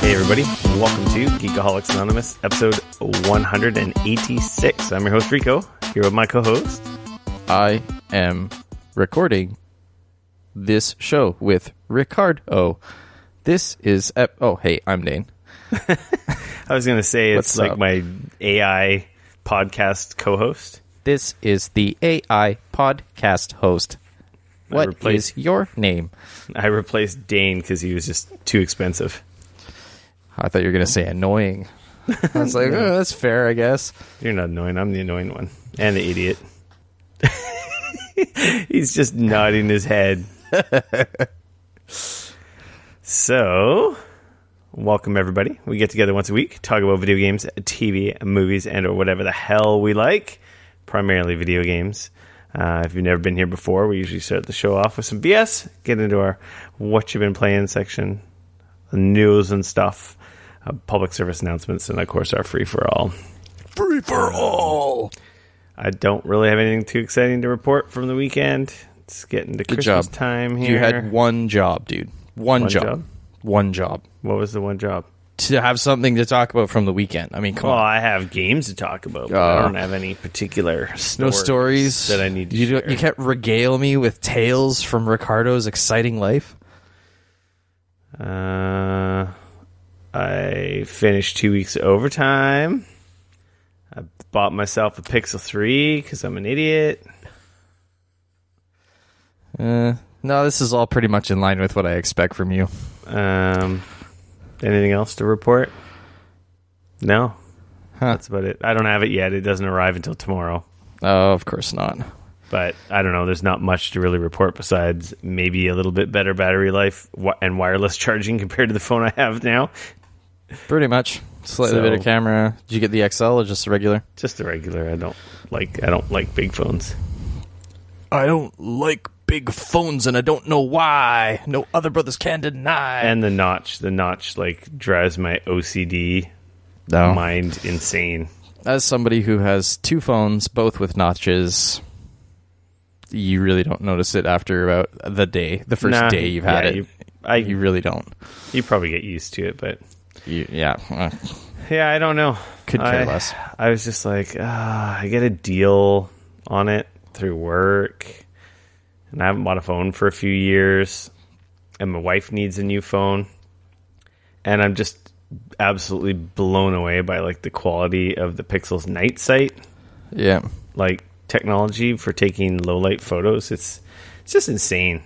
Hey everybody, welcome to Geekoholics Anonymous, episode 186. I'm your host Rico, here with my co-host. I am recording this show with Ricardo. This is... hey, I'm Dane. I was going to say it's What's like up? my AI podcast co-host. This is the AI podcast host. What is your name? I replaced Dane because he was just too expensive. I thought you were going to say annoying. I was like, oh, that's fair, I guess. You're not annoying, I'm the annoying one. And the idiot. He's just nodding his head. So, welcome everybody. We get together once a week, talk about video games, TV, movies, and or whatever the hell we like. Primarily video games. If you've never been here before, we usually start the show off with some BS, get into our what you've been playing section, the news and stuff, public service announcements, and of course our free-for-all. Free-for-all! I don't really have anything too exciting to report from the weekend. It's getting to Christmas time here. You had one job, dude. One job. One job. What was the one job? To have something to talk about from the weekend. I mean, come on. I have games to talk about, but I don't have any particular stories that I need to share. You can't regale me with tales from Ricardo's exciting life? I finished 2 weeks of overtime. I bought myself a Pixel 3 because I'm an idiot. No, this is all pretty much in line with what I expect from you. Anything else to report? No. Huh. That's about it. I don't have it yet. It doesn't arrive until tomorrow. Oh, of course not. But I don't know. There's not much to really report besides maybe a little bit better battery life and wireless charging compared to the phone I have now. Pretty much. Slightly better camera. Did you get the XL or just the regular? Just the regular. I don't like big phones. I don't like big phones, and I don't know why. No other brothers can deny. And the notch like drives my OCD mind insane. As somebody who has two phones, both with notches, you really don't notice it after about the first day you've had it. You really don't. You probably get used to it, but yeah, I don't know. Could care less. I was just like, I get a deal on it through work, and I haven't bought a phone for a few years, and my wife needs a new phone, and I'm just absolutely blown away by like the quality of the Pixel's night sight. Yeah, like technology for taking low light photos. It's just insane.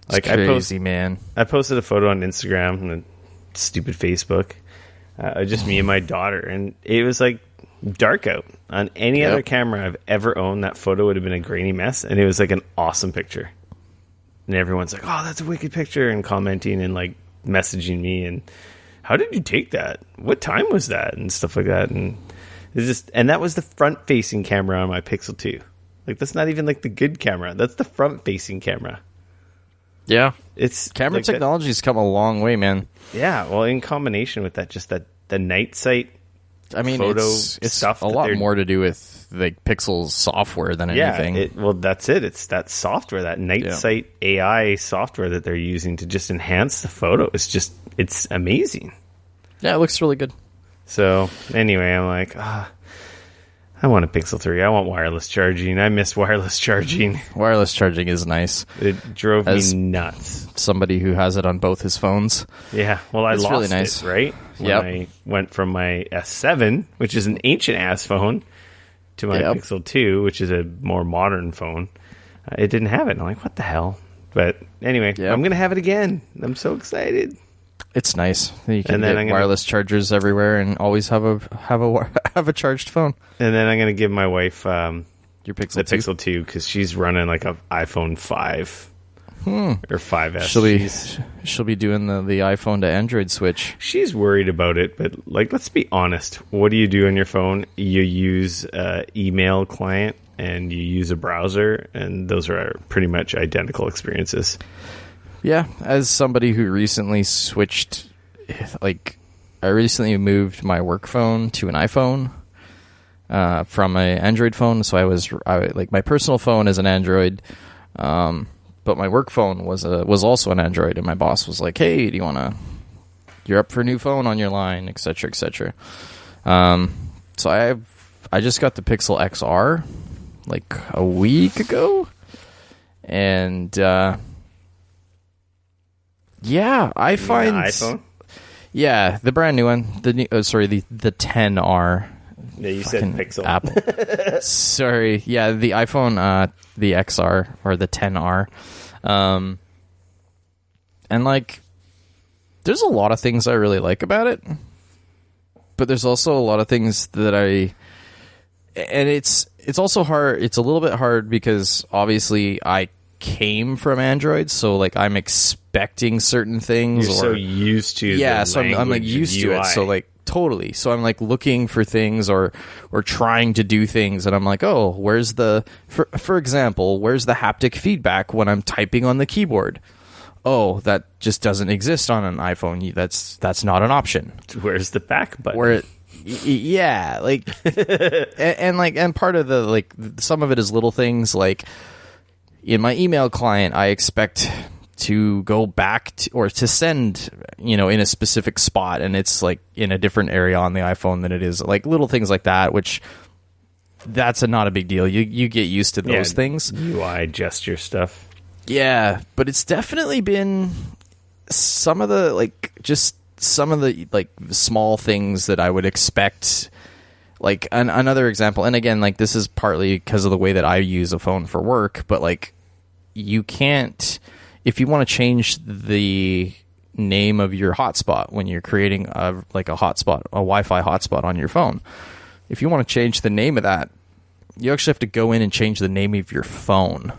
Like it's crazy, man. I posted a photo on Instagram and stupid Facebook. Just me and my daughter, and it was like dark out. On any other camera I've ever owned, that photo would have been a grainy mess, and it was like an awesome picture. And everyone's like, "Oh, that's a wicked picture," and commenting and like messaging me and, "How did you take that? What time was that?" and stuff like that. And it's just, and that was the front facing camera on my Pixel 2. Like that's not even like the good camera. That's the front facing camera. Yeah, it's camera like technology's come a long way, man. Yeah, well, in combination with that, just the night sight. I mean, it's stuff a lot more to do with like Pixel's software than anything. Yeah, that's it. It's that software, that night sight AI software that they're using to just enhance the photo. It's amazing. Yeah, it looks really good. So anyway, I'm like, I want a Pixel 3. I want wireless charging. I miss wireless charging. Wireless charging is nice. It drove me nuts. Somebody who has it on both his phones. Yeah, well, I lost really nice. it, right? When I went from my S7, which is an ancient-ass phone, to my Pixel 2, which is a more modern phone. It didn't have it. And I'm like, what the hell? But anyway, I'm going to have it again. I'm so excited. It's nice. You can get wireless chargers everywhere and always have a charged phone. And then I'm going to give my wife your Pixel 2? Pixel 2 because she's running like an iPhone 5 or 5S. She'll be doing the iPhone to Android switch. She's worried about it, but like, let's be honest. What do you do on your phone? You use an email client and you use a browser, and those are pretty much identical experiences. Yeah, as somebody who recently switched, like, I recently moved my work phone to an iPhone from an Android phone. So my personal phone is an Android, but my work phone was also an Android. And my boss was like, "Hey, do you want you're up for a new phone on your line, etc., etc. So I just got the Pixel XR like a week ago, and yeah, I find the iPhone. Yeah, the brand new one. The 10R. Yeah, you said Pixel. Apple. Sorry. Yeah, the iPhone, the XR or the 10R. And like, there's a lot of things I really like about it, but there's also a lot of things that and it's also hard. It's a little bit hard because obviously I came from Android, so like I'm expecting certain things. You're so used to so I'm like used to it. So like totally. So I'm like looking for things or trying to do things, and I'm like, oh, where's for example, where's the haptic feedback when I'm typing on the keyboard? Oh, that just doesn't exist on an iPhone. That's not an option. Where's the back button? Like and part of the like some of it is little things like in my email client, I expect to go back or to send, in a specific spot, and it's like in a different area on the iPhone than it is. Like little things like that, which that's not a big deal. You get used to those things. UI gesture stuff. Yeah, but it's definitely been some of the small things that I would expect. Like another example, and again, like this is partly because of the way that I use a phone for work, but like you can't, if you want to change the name of your hotspot when you're creating a hotspot, a Wi-Fi hotspot on your phone, if you want to change the name of that, you actually have to go in and change the name of your phone.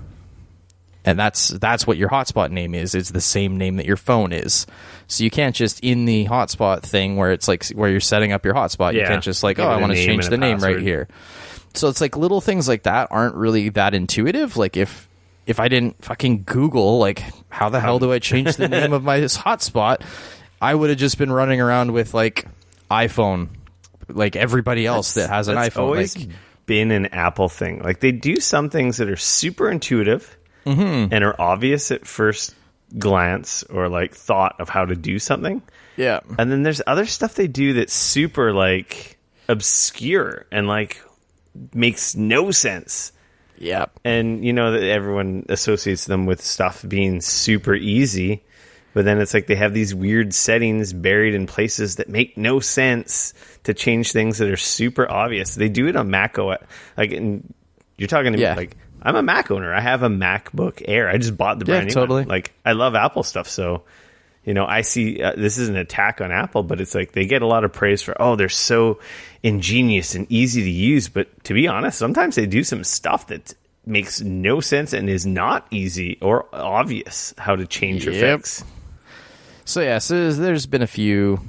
And that's what your hotspot name is. It's the same name that your phone is. So you can't just in the hotspot thing where it's like where you're setting up your hotspot, you can't just like, I want to change the name right here. So it's like little things like that aren't really that intuitive. Like if I didn't fucking Google like how the hell do I change the name of my hotspot, I would have just been running around with like iPhone, like everybody else that has an iPhone. It's always been an Apple thing. Like they do some things that are super intuitive. Mm-hmm. And are obvious at first glance or like thought of how to do something. Yeah. And then there's other stuff they do that's super like obscure and like makes no sense. Yeah. And that everyone associates them with stuff being super easy, but then it's like they have these weird settings buried in places that make no sense to change things that are super obvious. They do it on Mac OS. Like, and you're talking to me like, I'm a Mac owner. I have a MacBook Air. I just bought the brand new totally. one. Like, I love Apple stuff, so I see this is an attack on Apple, but it's like they get a lot of praise for they're so ingenious and easy to use. But to be honest, sometimes they do some stuff that makes no sense and is not easy or obvious how to change or fix. So there's been a few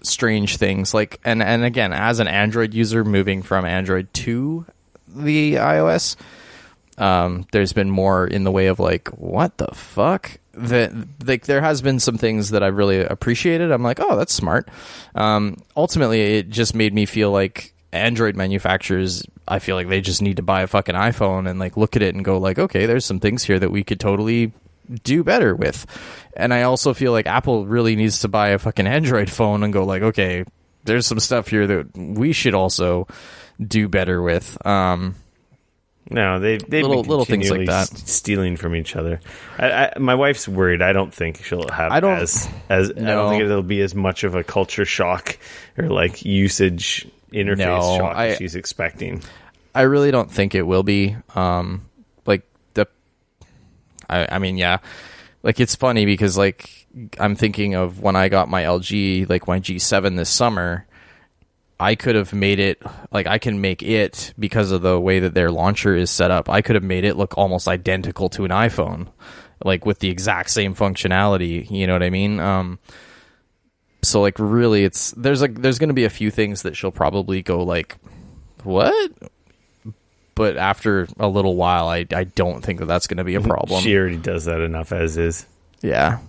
strange things like, and again, as an Android user moving from Android to the iOS. There's been more in the way of like, what the fuck? That like there has been some things that I've really appreciated. I'm like, oh, that's smart. Ultimately, it just made me feel like Android manufacturers, I feel like they just need to buy a fucking iPhone and like look at it and go like, okay, there's some things here that we could totally do better with. And I also feel like Apple really needs to buy a fucking Android phone and go like, okay, there's some stuff here that we should also do better with. No, they've little things like that, stealing from each other. My wife's worried. I don't think she'll have I don't think it'll be as much of a culture shock or like usage interface shock as she's expecting. I really don't think it will be. Like it's funny because like I'm thinking of when I got my LG, like my G7 this summer. I could have made it, like I can make it because of the way that their launcher is set up. I could have made it look almost identical to an iPhone, like with the exact same functionality. You know what I mean? So like really there's going to be a few things that she'll probably go like, what? But after a little while, I don't think that that's going to be a problem. She already does that enough as is. Yeah.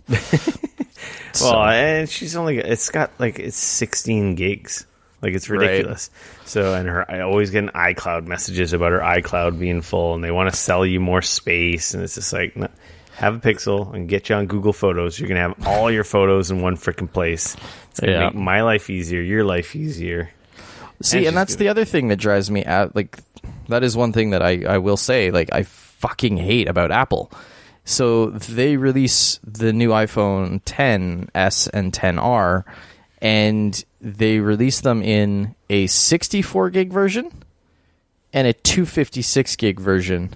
And she's it's 16 gigs. Like, it's ridiculous. Right. So, and I always get iCloud messages about her iCloud being full, and they want to sell you more space, and it's just like, no. Have a Pixel and get you on Google Photos. You're going to have all your photos in one freaking place. It's going to make my life easier, your life easier. See, and that's the other thing that drives me out. Like, that is one thing that I will say, like, I fucking hate about Apple. So they release the new iPhone XS and XR, and they release them in a 64 gig version and a 256 gig version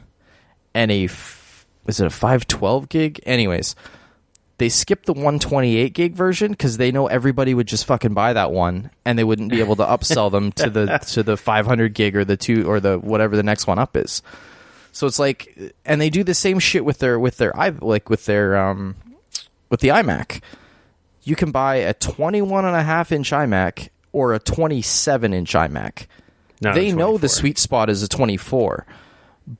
and is it a 512 gig? Anyways, they skipped the 128 gig version because they know everybody would just fucking buy that one, and they wouldn't be able to upsell them to the 500 gig or the whatever the next one up is. So it's like, and they do the same shit with the iMac. You can buy a 21.5-inch iMac or a 27-inch iMac. They know the sweet spot is a 24.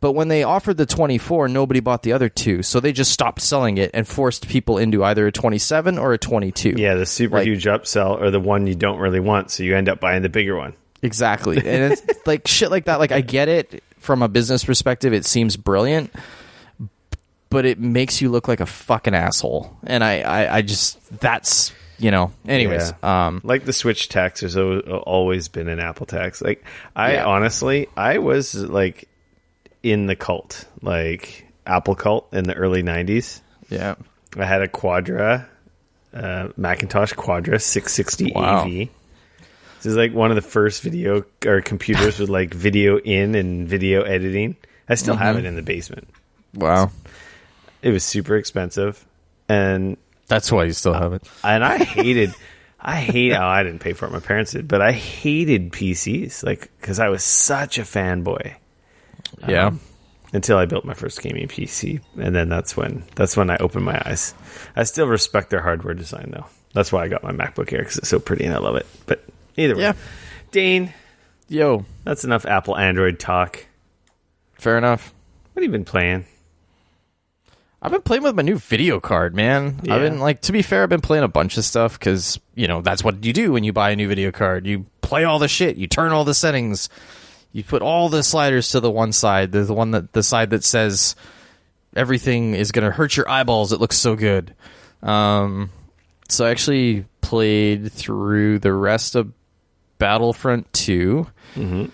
But when they offered the 24, nobody bought the other two. So they just stopped selling it and forced people into either a 27 or a 22. Yeah, the super huge upsell or the one you don't really want. So you end up buying the bigger one. Exactly. And it's like shit like that. Like, I get it from a business perspective. It seems brilliant. But it makes you look like a fucking asshole. And I just, that's, anyways. Yeah. Like the Switch tax, there's always been an Apple tax. Like, honestly, I was like in the cult, like Apple cult in the early 90s. Yeah. I had a Quadra, Macintosh Quadra 660 AV. This is like one of the first video or computers with like video in and video editing. I still have it in the basement. Wow. It was super expensive, and that's why you still have it. And I didn't pay for it. My parents did, but I hated PCs, like, because I was such a fanboy. Yeah. Until I built my first gaming PC, and then that's when I opened my eyes. I still respect their hardware design, though. That's why I got my MacBook Air, because it's so pretty and I love it. But either way, Dane, yo, that's enough Apple Android talk. Fair enough. What have you been playing? I've been playing with my new video card, man. Yeah. I've been, to be fair, I've been playing a bunch of stuff because, that's what you do when you buy a new video card. You play all the shit. You turn all the settings. You put all the sliders to the one side, the side that says everything is going to hurt your eyeballs. It looks so good. So I actually played through the rest of Battlefront 2. Mm-hmm.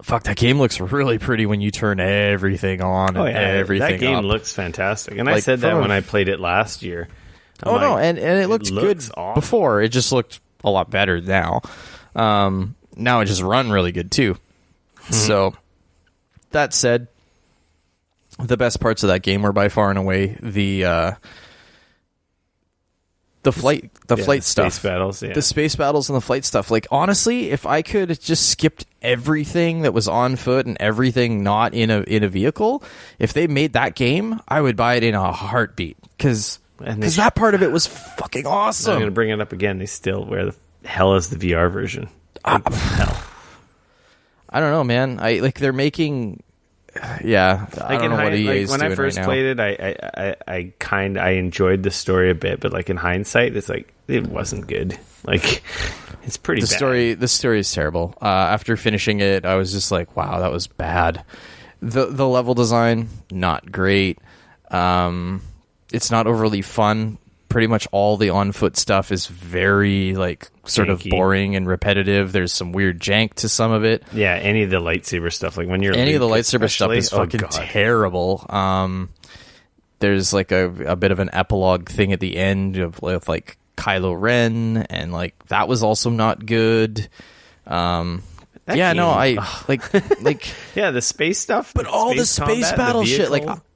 Fuck, that game looks really pretty when you turn everything on and everything that game up. Looks fantastic. And I said that when I played it last year. And it looked good awesome. Before. It just looked a lot better now. Now it just run really good too. Mm-hmm. So, that said, the best parts of that game were by far and away the flight stuff. Space battles, yeah. The space battles and the flight stuff. Like, honestly, if I could have just skipped everything that was on foot and everything not in a vehicle, if they made that game, I would buy it in a heartbeat. Because that part of it was fucking awesome. I'm going to bring it up again. Where the hell is the VR version? Hell. I don't know, man. They're making... Yeah, I don't know what EA is when doing I first right played it, I enjoyed the story a bit, but like in hindsight, it's like it wasn't good. Like, it's pretty bad. The story is terrible. After finishing it, I was just like, wow, that was bad. The level design, not great. It's not overly fun. Pretty much all the on-foot stuff is very, sort of boring and repetitive. There's some weird jank to some of it. Yeah, any of the lightsaber stuff. Like, when you're Any of the lightsaber stuff is fucking terrible. There's, a bit of an epilogue thing at the end with Kylo Ren, and, that was also not good. Yeah, the space stuff. But all the space battle shit,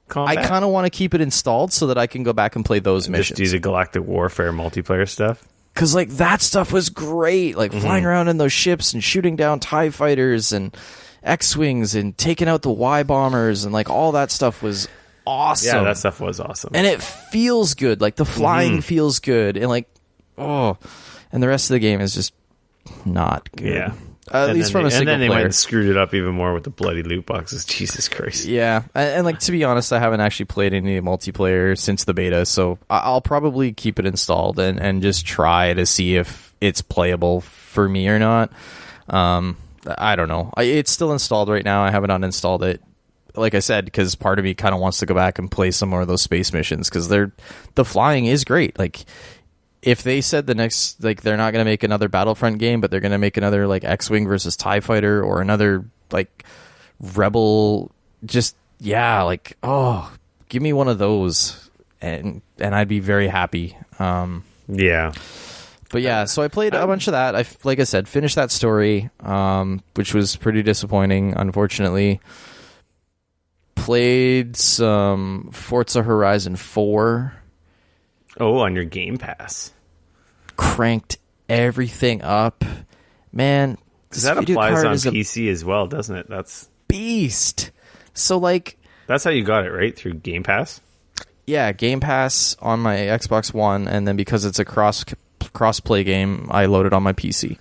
combat? I kind of want to keep it installed so that I can go back and play those missions. Just do the Galactic Warfare multiplayer stuff. Because, that stuff was great. Flying around in those ships and shooting down TIE fighters and X-Wings and taking out the Y-bombers and, all that stuff was awesome. Yeah, that stuff was awesome. And it feels good. The flying feels good. And, and the rest of the game is just not good. Yeah. At least from a single player. And then they went and screwed it up even more with the bloody loot boxes. Jesus Christ. Yeah. And to be honest, I haven't actually played any multiplayer since the beta, so I'll probably keep it installed and just try to see if it's playable for me or not. I don't know. It's still installed right now. I haven't uninstalled it. like I said, because part of me kind of wants to go back and play some more of those space missions because the flying is great. Like, if they said the next, like, they're not going to make another Battlefront game, but they're going to make another, like, X-Wing versus TIE Fighter or another, like, Rebel, just, yeah, like, oh, give me one of those, and I'd be very happy. Yeah. But yeah, so I played a bunch of that. Like I said, finished that story, which was pretty disappointing, unfortunately. Played some Forza Horizon 4. Oh, on your Game Pass. Cranked everything up. Man, because that applies on PC as well, doesn't it? That's beast. So, like... That's how you got it, right? Through Game Pass? Yeah, Game Pass on my Xbox One, and then because it's a cross-play game, I loaded on my PC.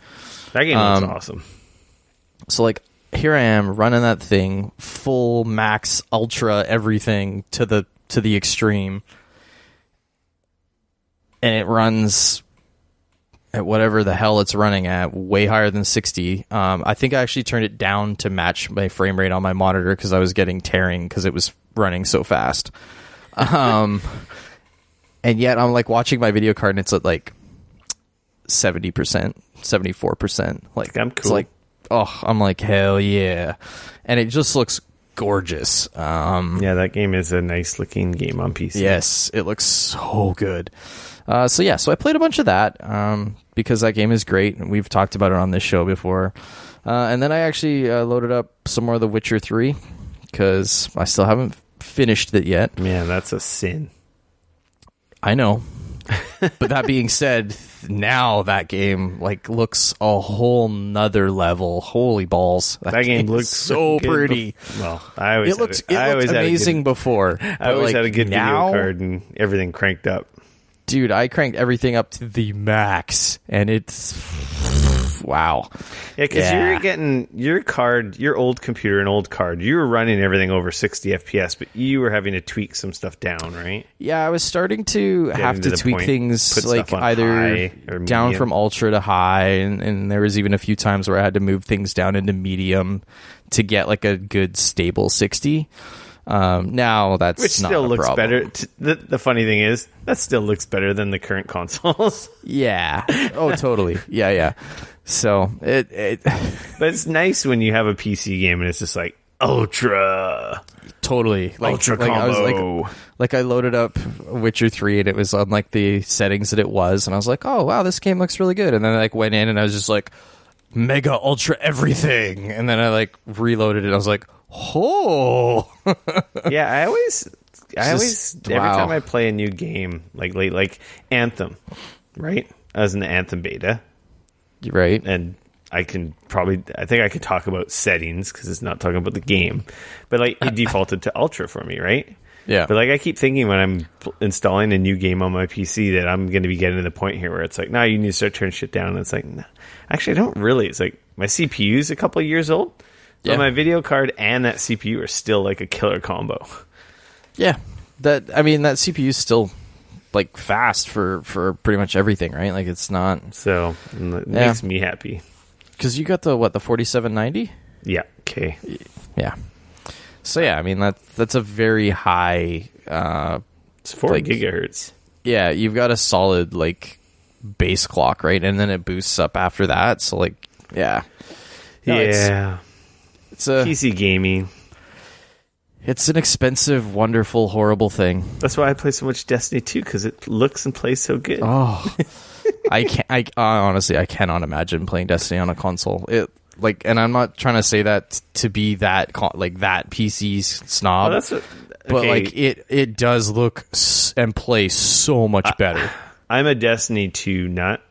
That game looks awesome. So, like, here I am running that thing, full, max, ultra, everything to the extreme. And it runs at whatever the hell it's running at, way higher than 60. I think I actually turned it down to match my frame rate on my monitor because I was getting tearing because it was running so fast. And yet I'm like watching my video card and it's at like 70%, 74%. Like, I'm cool. It's like, oh, I'm like, hell yeah. And it just looks gorgeous. Yeah, that game is a nice looking game on PC. Yes, it looks so good. So I played a bunch of that because that game is great, and we've talked about it on this show before. And then I actually loaded up some more of The Witcher 3 because I still haven't finished it yet. Man, that's a sin. I know. But that being said, now that game like looks a whole nother level. Holy balls. That game looks so pretty. I always it looked amazing before. I always had a good video card and everything cranked up. Dude, I cranked everything up to the max, and it's wow. Yeah, because you're getting your old computer, an old card. You were running everything over 60 FPS, but you were having to tweak some stuff down, right? Yeah, I was starting to have to tweak things like either down from ultra to high, and there was even a few times where I had to move things down into medium to get like a good stable 60. Now that's which still looks better. The funny thing is that still looks better than the current consoles. Yeah. Oh, totally. Yeah. So but it's nice when you have a PC game and it's just like ultra. Totally. Like, ultra combo. I loaded up Witcher 3 and it was on like the settings that it was, and I was like, oh wow, this game looks really good. And then I like went in and I was just like mega ultra everything, and then I like reloaded it and I was like, oh. Yeah, I always every time I play a new game, like Anthem, right? I was in the Anthem beta, right? And I think I could talk about settings because it's not talking about the game, but like it defaulted to ultra for me, right? Yeah. But like I keep thinking when I'm installing a new game on my PC that I'm going to be getting to the point here where it's like, no, you need to start turning shit down. And it's like, no, actually, I don't really. It's like my CPU is a couple of years old. But my video card and that CPU are still like a killer combo. Yeah, that CPU is still like fast for pretty much everything, right? Like it's not. So it makes me happy. Because you got the 4790? Yeah. Okay. Yeah. So yeah, I mean that's a very high. It's 4 gigahertz. Yeah, you've got a solid like base clock, right? And then it boosts up after that. So like, yeah. No, yeah. It's a PC gaming. It's an expensive, wonderful, horrible thing. That's why I play so much Destiny 2, because it looks and plays so good. Oh, I honestly, I cannot imagine playing Destiny on a console. And I'm not trying to say that to be that that PC snob. But like it does look and play so much better. I'm a Destiny 2 nut.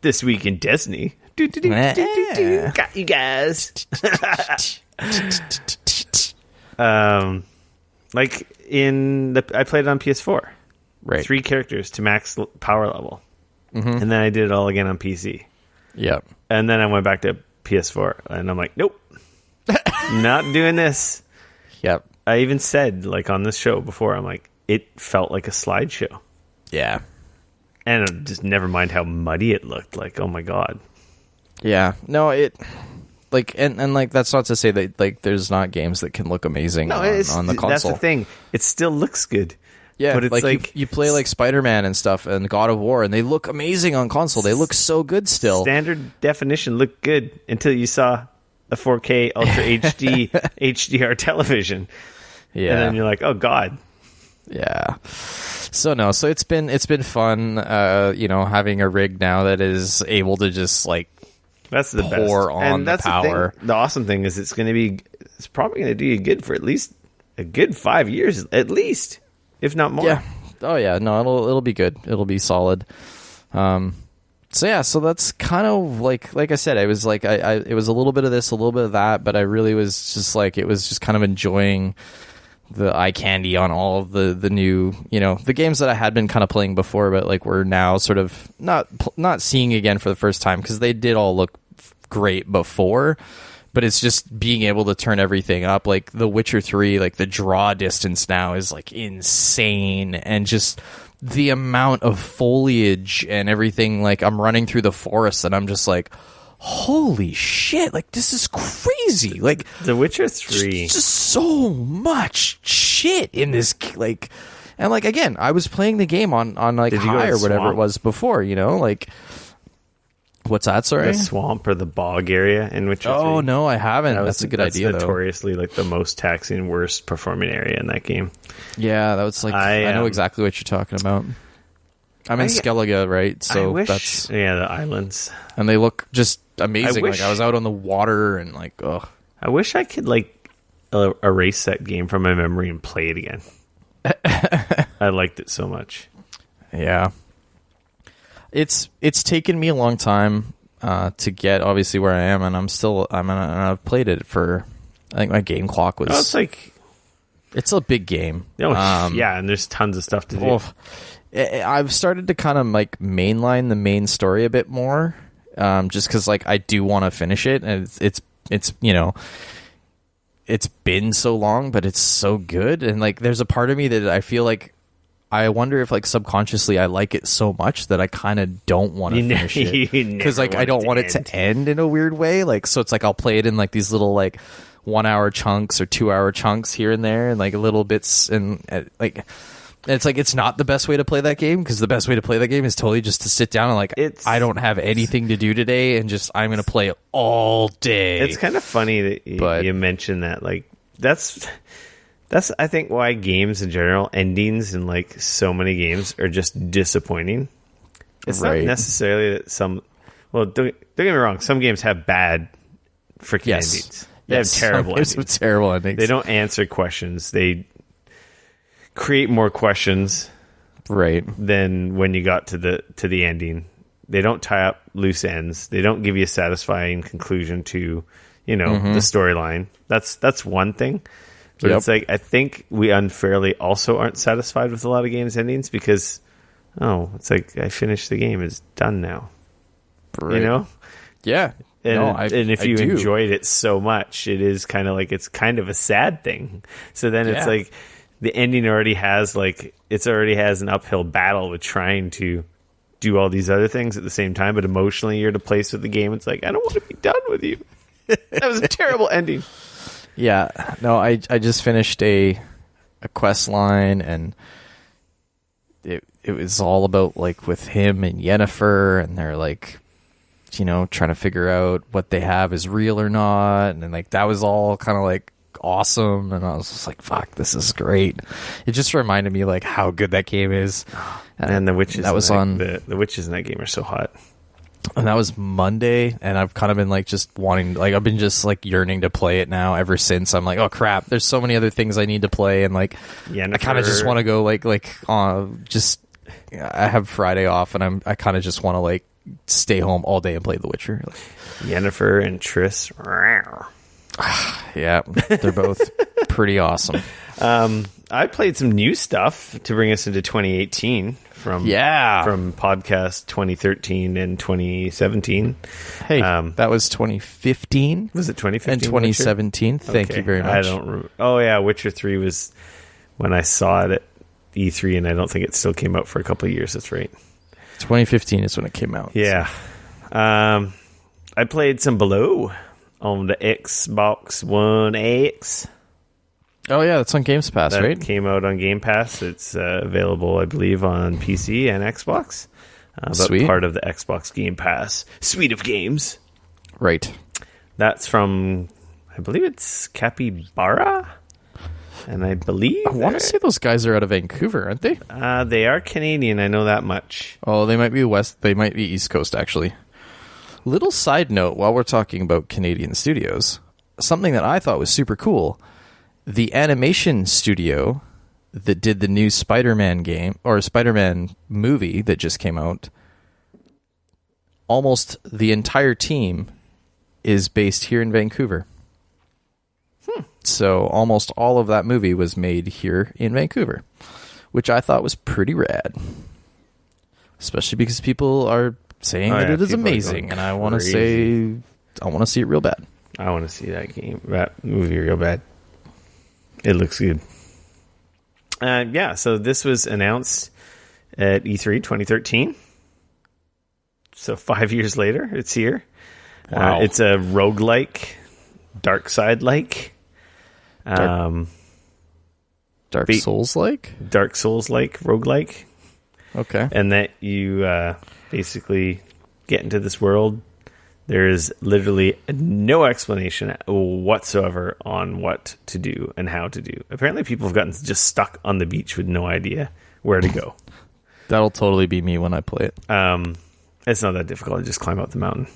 This week in Destiny. Got you guys. Like I played it on PS4. Right. 3 characters to max power level. Mm-hmm. And then I did it all again on PC. Yep. And then I went back to PS4 and I'm like, nope. Not doing this. Yep. I even said, like on this show before, I'm like, it felt like a slideshow. Yeah. And just never mind how muddy it looked. Like, oh my god. Yeah. No, like, and like, that's not to say that like there's not games that can look amazing on the console. That's the thing. It still looks good. Yeah, but it's like you play like Spider-Man and stuff and God of War, and they look amazing on console. They look so good still. Standard definition looked good until you saw a 4K Ultra HD HDR television. Yeah, and then you're like, oh god. Yeah. So it's been fun. Having a rig now that is able to just like that's the pour best. on And the that's power. The awesome thing is it's probably going to do you good for at least a good 5 years, at least, if not more. Yeah. Oh yeah. No, it'll be good. It'll be solid. So that's kind of like I said, it was like it was a little bit of this, a little bit of that, but I really was just like, it was just kind of enjoying the eye candy on all of the new, the games that I had been kind of playing before, but like we're now sort of not seeing again for the first time, because they did all look great before, but it's just being able to turn everything up. Like The Witcher 3, like the draw distance now is like insane, and just the amount of foliage and everything. Like I'm running through the forest and I'm just like, holy shit, like this is crazy. Like The Witcher 3, just so much shit in this, like, and like again, I was playing the game on like high or whatever swamp? It was before, like, what's that, sorry? The swamp or the bog area in Witcher 3. Oh no, I haven't. That's a good idea. Notoriously like the most taxing, worst performing area in that game. Yeah, that was like, I know exactly what you're talking about. I'm in Skellige, right? So that's the islands, and they look just amazing. Like I was out on the water and like, ugh. I wish I could like erase that game from my memory and play it again. I liked it so much. Yeah, it's taken me a long time to get obviously where I am, and I've played it for, I think my game clock was. It's a big game. Yeah, and there's tons of stuff to do. Well, I've started to kind of like mainline the main story a bit more, just because like I do want to finish it, and it's it's been so long, but it's so good, and like there's a part of me that I feel like I wonder if like subconsciously I like it so much that I kind of don't want to finish it, because like I don't want it to end in a weird way. Like so, it's like I'll play it in like these little like 1 hour chunks or 2 hour chunks here and there, and like little bits, and like. It's like it's not the best way to play that game, because the best way to play that game is totally just to sit down and like I don't have anything to do today, and just I'm gonna play it all day. It's kind of funny that you mentioned that. Like that's I think why games in general, endings in like so many games are just disappointing. It's not necessarily that some. Well, don't get me wrong. Some games have bad freaking endings. They have terrible endings. Terrible endings. They don't answer questions. They create more questions, than when you got to the ending. They don't tie up loose ends. They don't give you a satisfying conclusion to, the storyline. That's one thing. But it's like I think we unfairly also aren't satisfied with a lot of games endings, because it's like I finished the game, it's done now. Yeah. And if you enjoyed it so much, it is kind of like, it's kind of a sad thing. So then it's like the ending already has an uphill battle with trying to do all these other things at the same time, but emotionally you're at a place with the game. It's like, I don't want to be done with you. That was a terrible ending. Yeah. No, I just finished a quest line, and it was all about like with him and Yennefer, and they're like, trying to figure out what they have is real or not. And then like that was all kind of like awesome, and I was just like, fuck, this is great. It just reminded me like how good that game is. And the witches the witches in that game are so hot. And that was Monday, and I've kind of been like just wanting, like I've been just like yearning to play it now ever since. I'm like, oh crap, there's so many other things I need to play, and like I kind of just want to go just I have Friday off, and I kind of just want to like stay home all day and play The Witcher. Yennefer and Triss. Yeah, they're both pretty awesome. I played some new stuff to bring us into 2018 from podcast 2013 and 2017. Hey, that was 2015. Was it 2015? And 2017. Witcher? Thank you very much. I don't remember. Oh yeah, Witcher 3 was when I saw it at E3, and I don't think it still came out for a couple of years. That's right. 2015 is when it came out. Yeah. I played some Below on the Xbox One X. Oh yeah, that's on Games Pass, That right? came out on Game Pass. It's available, I believe, on PC and Xbox. But Sweet. part of the Xbox Game Pass suite of games. Right. That's from, I believe it's Capybara? And I believe... I want to say those guys are out of Vancouver, aren't they? they are Canadian, I know that much. Oh, they might be They might be East Coast, actually. Little side note, while we're talking about Canadian studios, something that I thought was super cool. The animation studio that did the new Spider-Man game, or Spider-Man movie that just came out, almost the entire team is based here in Vancouver. So almost all of that movie was made here in Vancouver, which I thought was pretty rad. Especially because people are saying that it is amazing, and I want to see it real bad. I want to see that movie real bad. It looks good. So this was announced at E3 2013. So 5 years later, it's here. Wow. It's a roguelike, dark side-like. Dark Souls-like? Dark Souls-like, roguelike. Okay. And that you basically get into this world. There is literally no explanation whatsoever on what to do and how to do. Apparently people have gotten just stuck on the beach with no idea where to go. That'll totally be me when I play it. It's not that difficult. You just climb up the mountain,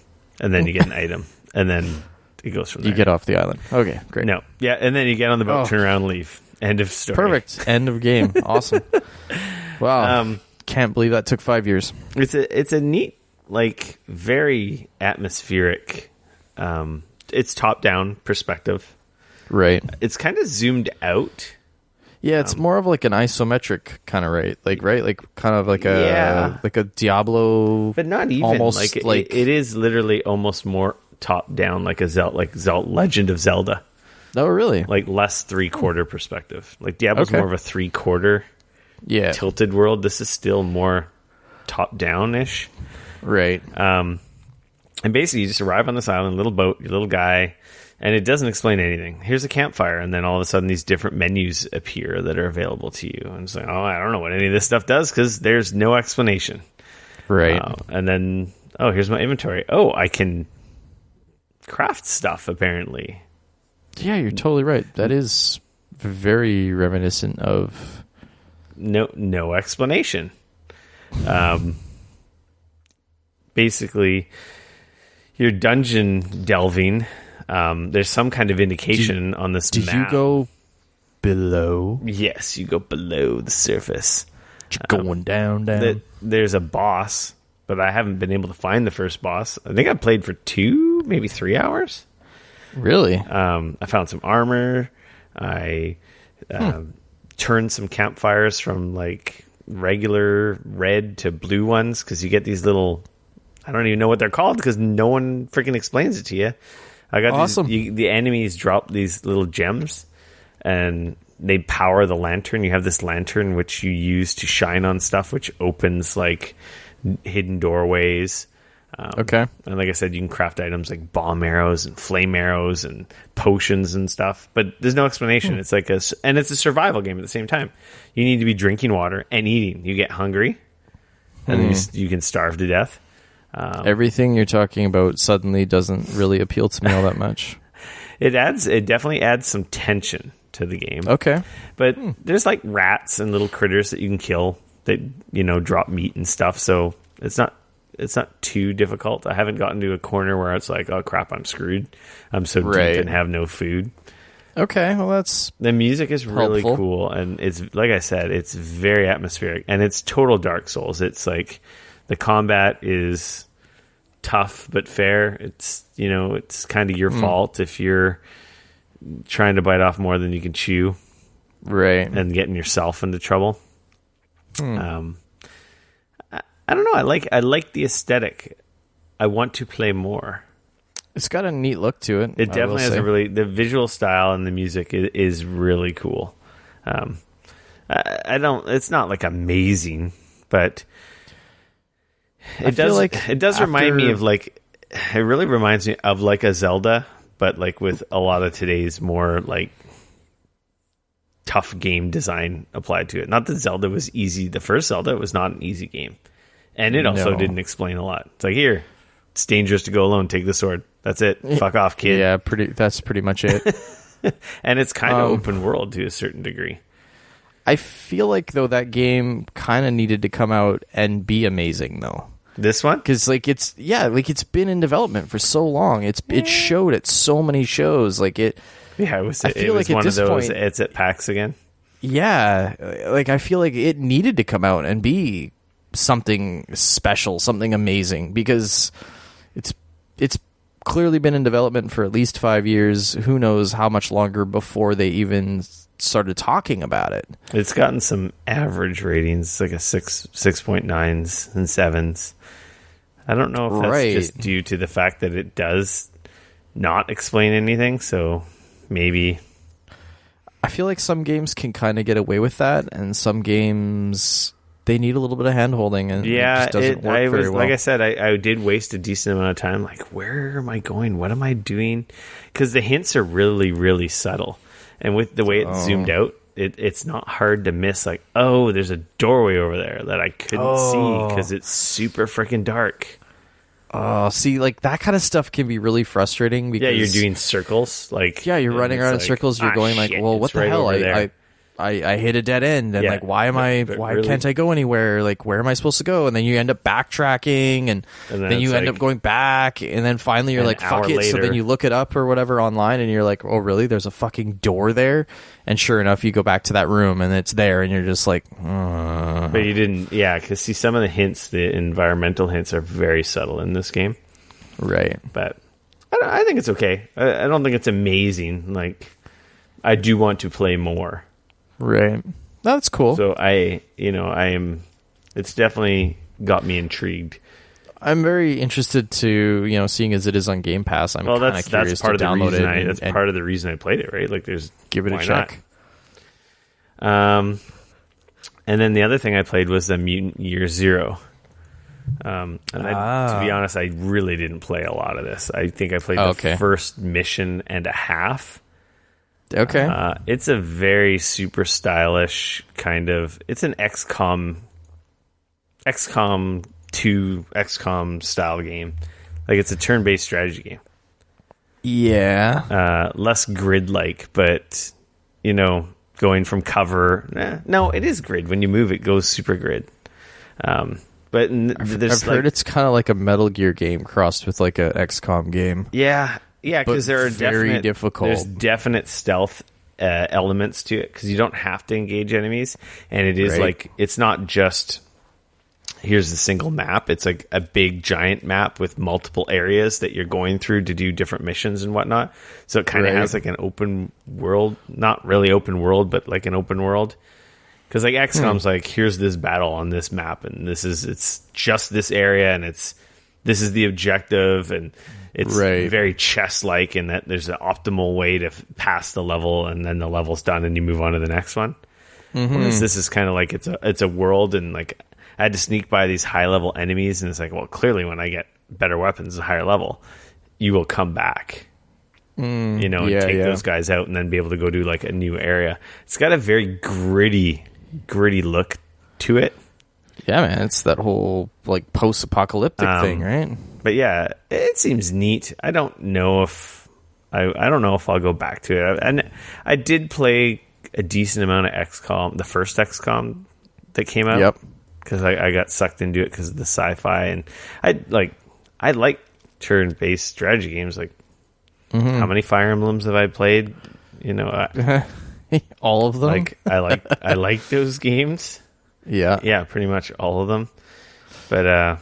and then you get an item, and then it goes from there. You get off the island. Okay, great. No. Yeah, and then you get on the boat, turn around, and leave. End of story. Perfect. End of game. Awesome. Wow. Can't believe that took 5 years. It's a neat, like, very atmospheric, it's top-down perspective. Right. It's kind of zoomed out. Yeah, it's more of like an isometric kind of right, like kind of like a like a Diablo, but not even almost like it is literally almost more top down, like a Legend of Zelda. Oh, really? Like less 3/4 perspective. Like Diablo's more of a 3/4 tilted world. This is still more top down ish, right? And basically, you just arrive on this island, little boat, your little guy. And it doesn't explain anything. Here's a campfire, and then all of a sudden these different menus appear that are available to you. And it's like, I don't know what any of this stuff does because there's no explanation. Right. And then, here's my inventory. I can craft stuff, apparently. Yeah, you're totally right. That is very reminiscent of... No explanation. Basically, you're dungeon delving... there's some kind of indication on this map. Do you go below? Yes, you go below the surface. Going down. There's a boss, but I haven't been able to find the first boss. I think I played for 2, maybe 3 hours. Really? I found some armor. I turned some campfires from like regular red to blue ones because you get these little... I don't even know what they're called because no one freaking explains it to you. I got awesome. The enemies drop these little gems, and they power the lantern. You have this lantern which you use to shine on stuff, which opens like hidden doorways. Okay. And like I said, you can craft items like bomb arrows and flame arrows and potions and stuff. But there's no explanation. It's like it's a survival game at the same time. You need to be drinking water and eating. You get hungry, and then you can starve to death. Everything you're talking about suddenly doesn't really appeal to me all that much. It definitely adds some tension to the game. Okay. But there's like rats and little critters that you can kill that, drop meat and stuff. So it's not too difficult. I haven't gotten to a corner where it's like, oh crap, I'm screwed. I'm so deep and have no food. Okay. Well, the music is really helpful. cool. And it's, like I said, it's very atmospheric and it's total Dark Souls. It's like, the combat is tough but fair. It's it's kind of your fault if you're trying to bite off more than you can chew, right? And getting yourself into trouble. I don't know. I like the aesthetic. I want to play more. It's got a neat look to it. It definitely has the visual style and the music is really cool. It's not like amazing, but. It does remind me of like, it really reminds me of like a Zelda but like with a lot of today's more like tough game design applied to it. Not that Zelda was easy. The first Zelda was not an easy game, and it also didn't explain a lot. It's like, here, it's dangerous to go alone. Take the sword. That's it. Fuck off, kid. Yeah, that's pretty much it. And it's kind of open world to a certain degree. I feel like, though, that game kind of needed to come out and be amazing, though. This one? Because, like, it's been in development for so long. It showed at so many shows. Like, it... Yeah, it was one of those, it's at PAX again. Yeah, like, I feel like it needed to come out and be something special, something amazing, because it's clearly been in development for at least 5 years. Who knows how much longer before they even started talking about it. It's gotten some average ratings, like a 6.9s and 7s. I don't know if that's just due to the fact that it does not explain anything, so maybe. I feel like some games can kind of get away with that, and some games they need a little bit of hand-holding, and it just doesn't work very well. Like I said, I did waste a decent amount of time. Like, where am I going? What am I doing? Because the hints are really, really subtle. And with the way it's zoomed out, it's not hard to miss. Like, oh, there's a doorway over there that I couldn't see because it's super freaking dark. Oh, see, like, that kind of stuff can be really frustrating. Because, you're doing circles. Like, you're running around in circles. You're going like, well, what the hell? I hit a dead end, and like, why can't I go anywhere? Like, where am I supposed to go? And then you end up backtracking, and then you end up going back, and then finally you're like, fuck it. So then you look it up or whatever online, and you're like, oh, really? There's a fucking door there? And sure enough, you go back to that room, and it's there, and you're just like, But you didn't, because see, some of the hints, the environmental hints, are very subtle in this game. Right. But I think it's okay. I don't think it's amazing. Like, I do want to play more. Right. That's cool. So I am. It's definitely got me intrigued. I'm very interested to, seeing as it is on Game Pass. I'm kind of curious to download it. That's part of the reason I played it, right? Like, give it a check. And then the other thing I played was the Mutant Year Zero. To be honest, I really didn't play a lot of this. I think I played the first mission and a half. Okay. It's a very super stylish kind of. It's an XCOM 2 XCOM style game. Like, it's a turn-based strategy game. Yeah. Less grid-like, but going from cover. No, it is grid. When you move, it goes super grid. But I've heard it's kind of like a Metal Gear game crossed with like a XCOM game. Yeah. Yeah, because there are very difficult. There's definite stealth elements to it because you don't have to engage enemies, and it is like, it's not just here's the single map. It's like a big giant map with multiple areas that you're going through to do different missions and whatnot. So it kind of has like an open world, not really open world, but like an open world. Because like XCOM's like, here's this battle on this map, and it's just this area, and this is the objective, and it's very chess-like in that there's an optimal way to pass the level, and then the level's done, and you move on to the next one. Whereas this is kind of like it's a world, and like I had to sneak by these high-level enemies, and it's like, well, clearly when I get better weapons at a higher level, you will come back, and take those guys out, and then be able to go do like a new area. It's got a very gritty look to it. Yeah, man, it's that whole like post-apocalyptic thing, right? But yeah, it seems neat. I don't know if I'll go back to it. And I did play a decent amount of XCOM, the first XCOM that came out. Yep. Because I got sucked into it because of the sci-fi, and I like turn-based strategy games. Like, how many Fire Emblems have I played? All of them. Like I like those games. Yeah, pretty much all of them. But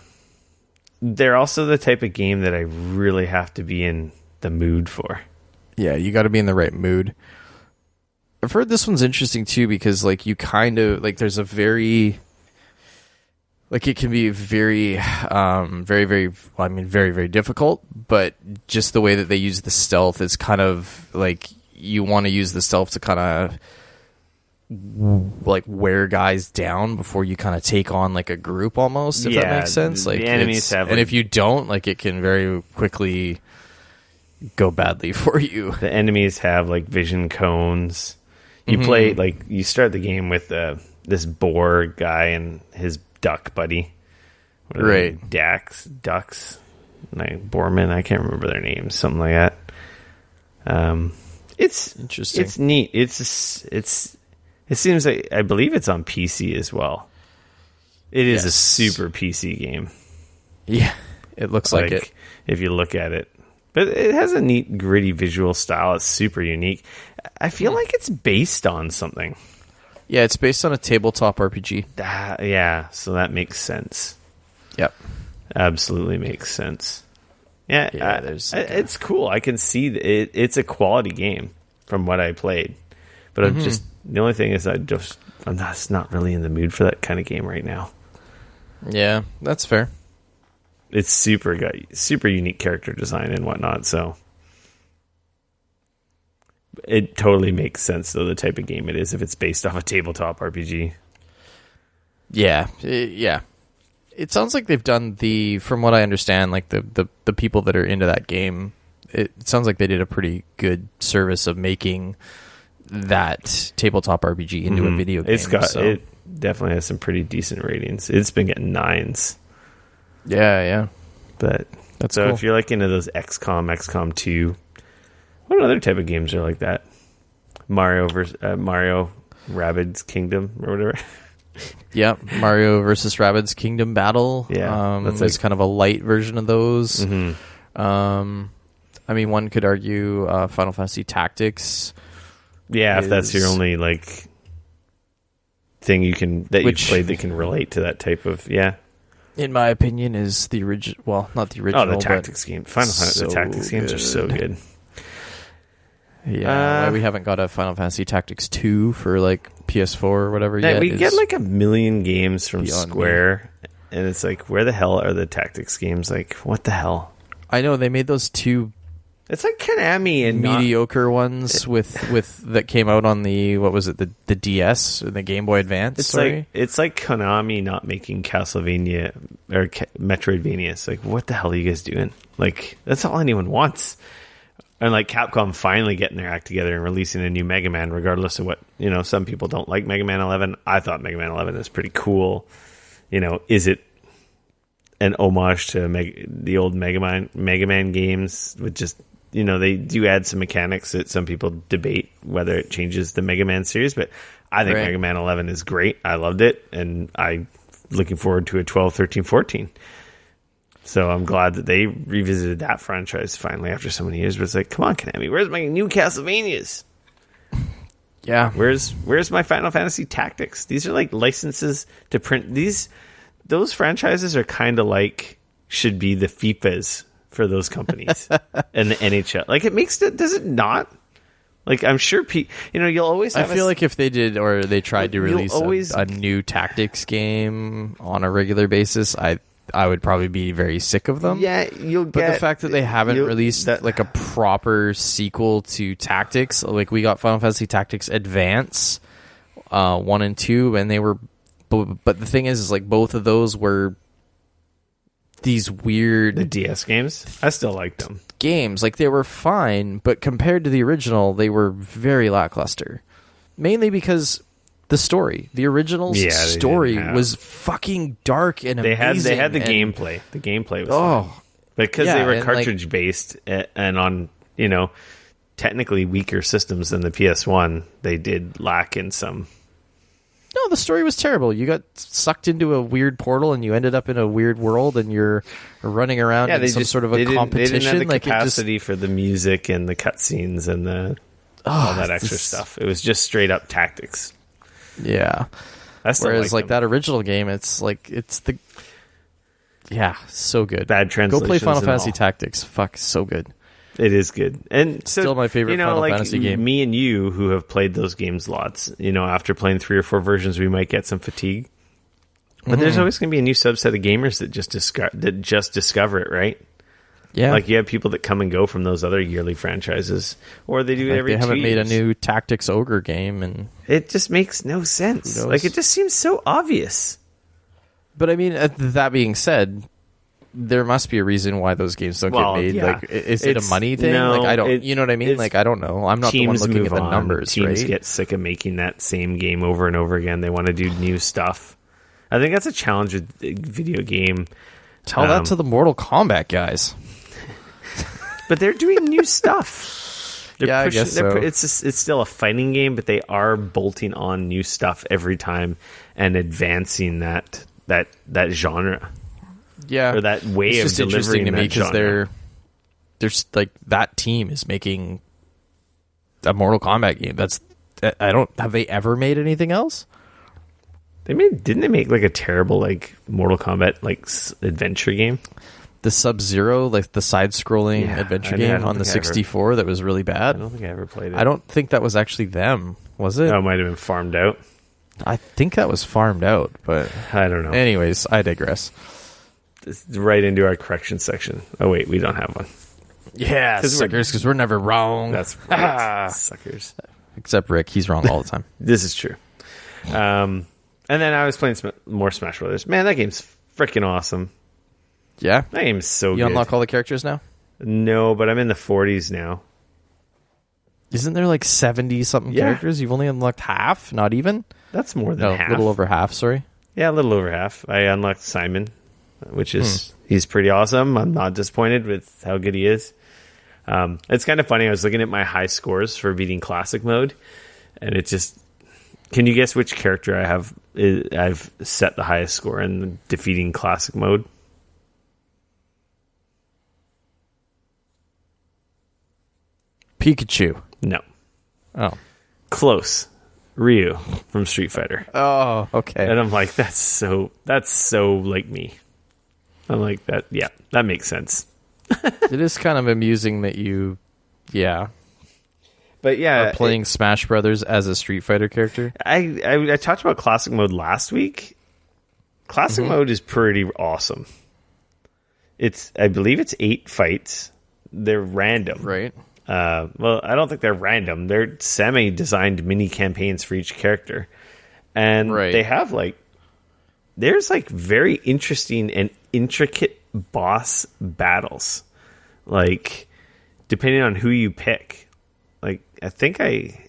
they're also the type of game that I really have to be in the mood for. Yeah, you got to be in the right mood. I've heard this one's interesting too because like you kind of like there's a very like it can be very very difficult, but just the way that they use the stealth is kind of like you want to use the stealth to kind of like wear guys down before you kind of take on like a group almost, if that makes sense. Like the enemies have, and if you don't, like it can very quickly go badly for you. The enemies have like vision cones. You play like you start the game with this boar guy and his duck buddy. Right. Ducks, like Boorman. I can't remember their names. Something like that. It's interesting. It's neat. It seems like I believe it's on PC as well. It is a super PC game. Yeah, it looks like it if you look at it. But it has a neat, gritty visual style. It's super unique. I feel like it's based on something. Yeah, it's based on a tabletop RPG. Yeah, so that makes sense. Yep. Absolutely makes sense. Yeah, it's cool. I can see it's a quality game from what I played. But I'm just, the only thing is I'm not really in the mood for that kind of game right now. Yeah, that's fair. It's super unique character design and whatnot, so it totally makes sense, though, the type of game it is if it's based off a tabletop RPG. Yeah. It sounds like they've done from what I understand, like the people that are into that game, it sounds like they did a pretty good service of making that tabletop RPG into a video game. It definitely has some pretty decent ratings. It's been getting 9s. Yeah. But that's so cool. If you're like into those XCOM 2, what other type of games are like that? Mario Rabbids Kingdom or whatever. Yeah, Mario versus Rabbids Kingdom Battle. Yeah, that's kind of a light version of those. I mean, one could argue Final Fantasy Tactics. Yeah, if that's your only like thing you've played that can relate to that type of in my opinion, is the original. Well, not the original. Oh, the tactics game. The tactics games are so good. Yeah, we haven't got a Final Fantasy Tactics 2 for like PS4 or whatever yet. We get like a million games from Square, and it's like, where the hell are the tactics games? Like, what the hell? I know they made those 2. It's like Konami and mediocre ones with that came out on the the DS and the Game Boy Advance. It's like Konami not making Castlevania or Metroidvania. It's like, what the hell are you guys doing? Like, that's all anyone wants. And like Capcom finally getting their act together and releasing a new Mega Man, regardless of what, some people don't like Mega Man 11. I thought Mega Man 11 is pretty cool. Is it an homage to the old Mega Man games with just, they do add some mechanics that some people debate whether it changes the Mega Man series, but I think Mega Man 11 is great. I loved it, and I'm looking forward to a 12, 13, 14. So I'm glad that they revisited that franchise finally after so many years. But it's like, come on, Konami, where's my new Castlevanias? Yeah. Where's my Final Fantasy Tactics? These are like licenses to print. Those franchises are kind of like, should be the FIFAs for those companies and the NHL. Like, it makes it, does it not? Like, I'm sure, you'll always have I feel like if they did, or they tried to release a new tactics game on a regular basis, I would probably be very sick of them. Yeah, But the fact that they haven't released like a proper sequel to Tactics, like we got Final Fantasy Tactics Advance 1 and 2, and they were, but the thing is like both of those were these weird the DS games. I still like them. Games, like they were fine, but compared to the original, they were very lackluster. Mainly because the original story was fucking dark and amazing. They had the gameplay. The gameplay was fun. Because they were cartridge based and on, technically weaker systems than the PS1, they did lack in some. No, the story was terrible. You got sucked into a weird portal and you ended up in a weird world and you're running around in some sort of a competition. They didn't have the capacity for the music and the cutscenes and all that extra stuff. It was just straight up tactics. Yeah. Whereas like that original game, it's so good. Bad translations. Go play Final Fantasy Tactics. Fuck, so good. It is good. And so, still my favorite Final Fantasy game. Me and you who have played those games lots, after playing 3 or 4 versions, we might get some fatigue. But there's always going to be a new subset of gamers that just discover it, right? Yeah. Like you have people that come and go from those other yearly franchises, or they do it every 2 years. They haven't made a new Tactics Ogre game, and it just makes no sense. Like, it just seems so obvious. But I mean, that being said, there must be a reason why those games don't Well, get made. yeah. Like, is it a money thing? No, like, I don't. You know what I mean? Like, I don't know. I'm not the one looking at the numbers. Teams right? get sick of making that same game over and over again. They want to do new stuff. I think that's a challenge with the video game. Tell that to the Mortal Kombat guys. But they're doing new stuff. I guess so. It's still a fighting game, but they are bolting on new stuff every time and advancing that genre. Yeah, or that way it's of just delivering interesting to me because there's like that team is making a Mortal Kombat game. Have they ever made anything else? Didn't they make like a terrible like Mortal Kombat like adventure game? The Sub-Zero, like the side-scrolling adventure game on the 64 that was really bad. I don't think I ever played it. I don't think that was actually them, was it? Oh, it might have been farmed out. I think that was farmed out, but I don't know. Anyways, I digress. It's right into our correction section. Oh wait, we don't have one. Yeah, suckers, because we're never wrong. That's right. Suckers. Except Rick, he's wrong all the time. This is true. And then I was playing more Smash Brothers. Man, that game's freaking awesome. Yeah? That game's so good. You unlock all the characters now? No, but I'm in the 40s now. Isn't there like 70-something characters? You've only unlocked half? Not even? That's more than half. A little over half, sorry. Yeah, a little over half. I unlocked Simon, which is... He's pretty awesome. I'm not disappointed with how good he is. It's kind of funny. I was looking at my high scores for beating Classic mode, and it just... Can you guess which character I have? I've set the highest score in defeating Classic mode. Pikachu. No. Oh. Close. Ryu from Street Fighter. Oh, okay. And I'm like, that's so like me. I'm like, that makes sense. It is kind of amusing that you, But yeah, are playing Smash Brothers as a Street Fighter character. I talked about Classic mode last week. Classic mode is pretty awesome. I believe it's 8 fights. They're random. Right. Well, I don't think they're random. They're semi-designed mini campaigns for each character. And they have there's very interesting and intricate boss battles. Like, depending on who you pick. Like, I think I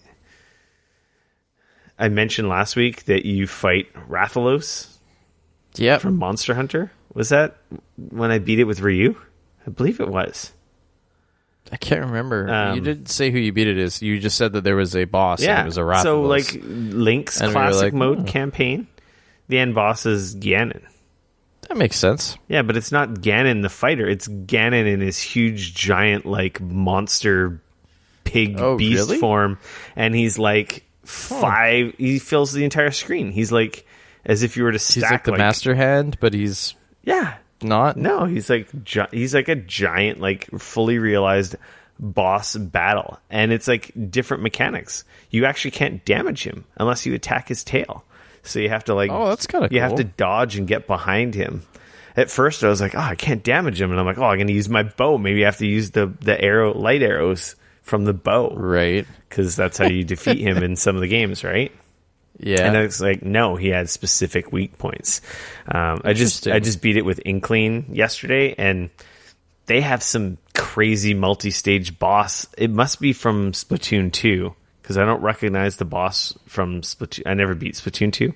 mentioned last week that you fight Rathalos from Monster Hunter. Was that when I beat it with Ryu? I believe it was. I can't remember. You didn't say who you beat it is. You just said that there was a boss and it was a Rathalos. So, Link's and Classic mode campaign, the end boss is Ganon. That makes sense. Yeah, but it's not Ganon the fighter. It's Ganon in his huge, giant, monster pig beast form. And he's he fills the entire screen. He's as if you were to stack. He's like the master hand, but he's... Yeah. Not? No, he's like a giant, fully realized boss battle. And it's different mechanics. You actually can't damage him unless you attack his tail. So you have to oh, that's kind of cool. You have to dodge and get behind him. At first I was like, I can't damage him. And I'm like, I'm going to use my bow. Maybe I have to use the light arrows from the bow. Right. Because that's how you defeat him in some of the games, right? Yeah. And it's no, he had specific weak points. I just beat it with Inkling yesterday, and they have some crazy multi-stage boss. It must be from Splatoon 2, because I don't recognize the boss from Splatoon. I never beat Splatoon 2.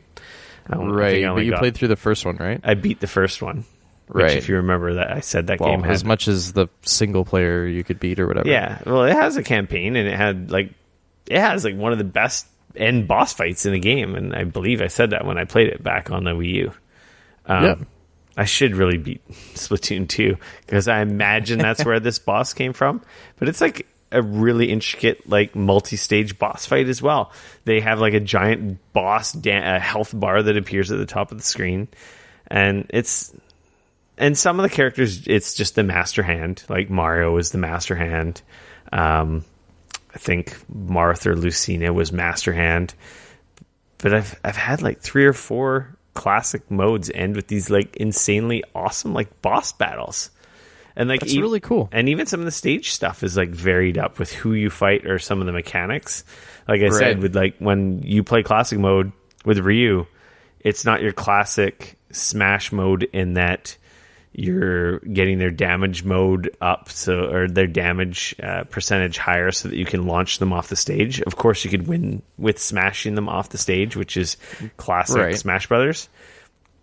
Right, but you played through the first one, right? I beat the first one. Which, right. if you remember that, I said that game had... as much as the single player you could beat or whatever. Yeah, well, it has a campaign, and it has one of the best end boss fights in the game, and I believe I said that when I played it back on the Wii U. I should really beat Splatoon 2, because I imagine that's where this boss came from. But it's a really intricate, multi-stage boss fight as well. They have a giant boss a health bar that appears at the top of the screen, and some of the characters, it's just the master hand. Like Mario is the master hand. I think Martha or Lucina was Master Hand. But I've had 3 or 4 classic modes end with these insanely awesome boss battles. And that's really cool. And even some of the stage stuff is varied up with who you fight or some of the mechanics. Like I said, with when you play classic mode with Ryu, it's not your classic Smash mode in that you're getting their damage mode up, or their damage percentage higher, so that you can launch them off the stage. Of course, you could win with smashing them off the stage, which is classic Smash Brothers.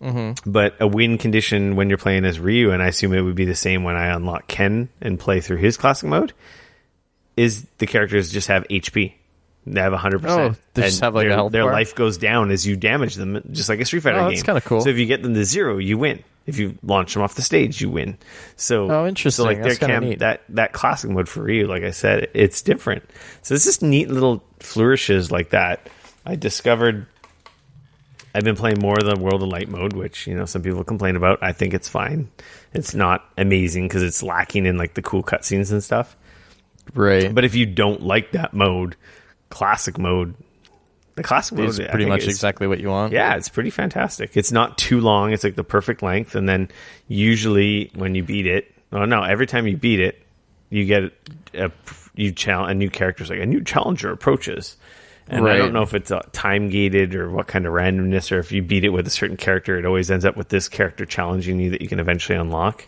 Mm-hmm. But a win condition when you're playing as Ryu, and I assume it would be the same when I unlock Ken and play through his classic mode, is the characters just have HP. They have 100%. Oh, they just have like a health their bar? life goes down as you damage them, just like a Street Fighter game. That's kind of cool. So if you get them to 0, you win. If you launch them off the stage, you win. So, interesting. So like that's kind of neat. that classic mode for Ryu, like I said, it's different. So it's just neat little flourishes like that. I discovered. I've been playing more of the World of Light mode, which some people complain about. I think it's fine. It's not amazing because it's lacking in like the cool cutscenes and stuff. Right. But if you don't like that mode, classic mode. The classic mode is pretty much exactly what you want. Yeah, it's pretty fantastic. It's not too long. It's like the perfect length. And then usually when you beat it, every time you beat it, you get a new character. Like a new challenger approaches. And I don't know if it's time gated or what kind of randomness, or if you beat it with a certain character, it always ends up with this character challenging you that you can eventually unlock.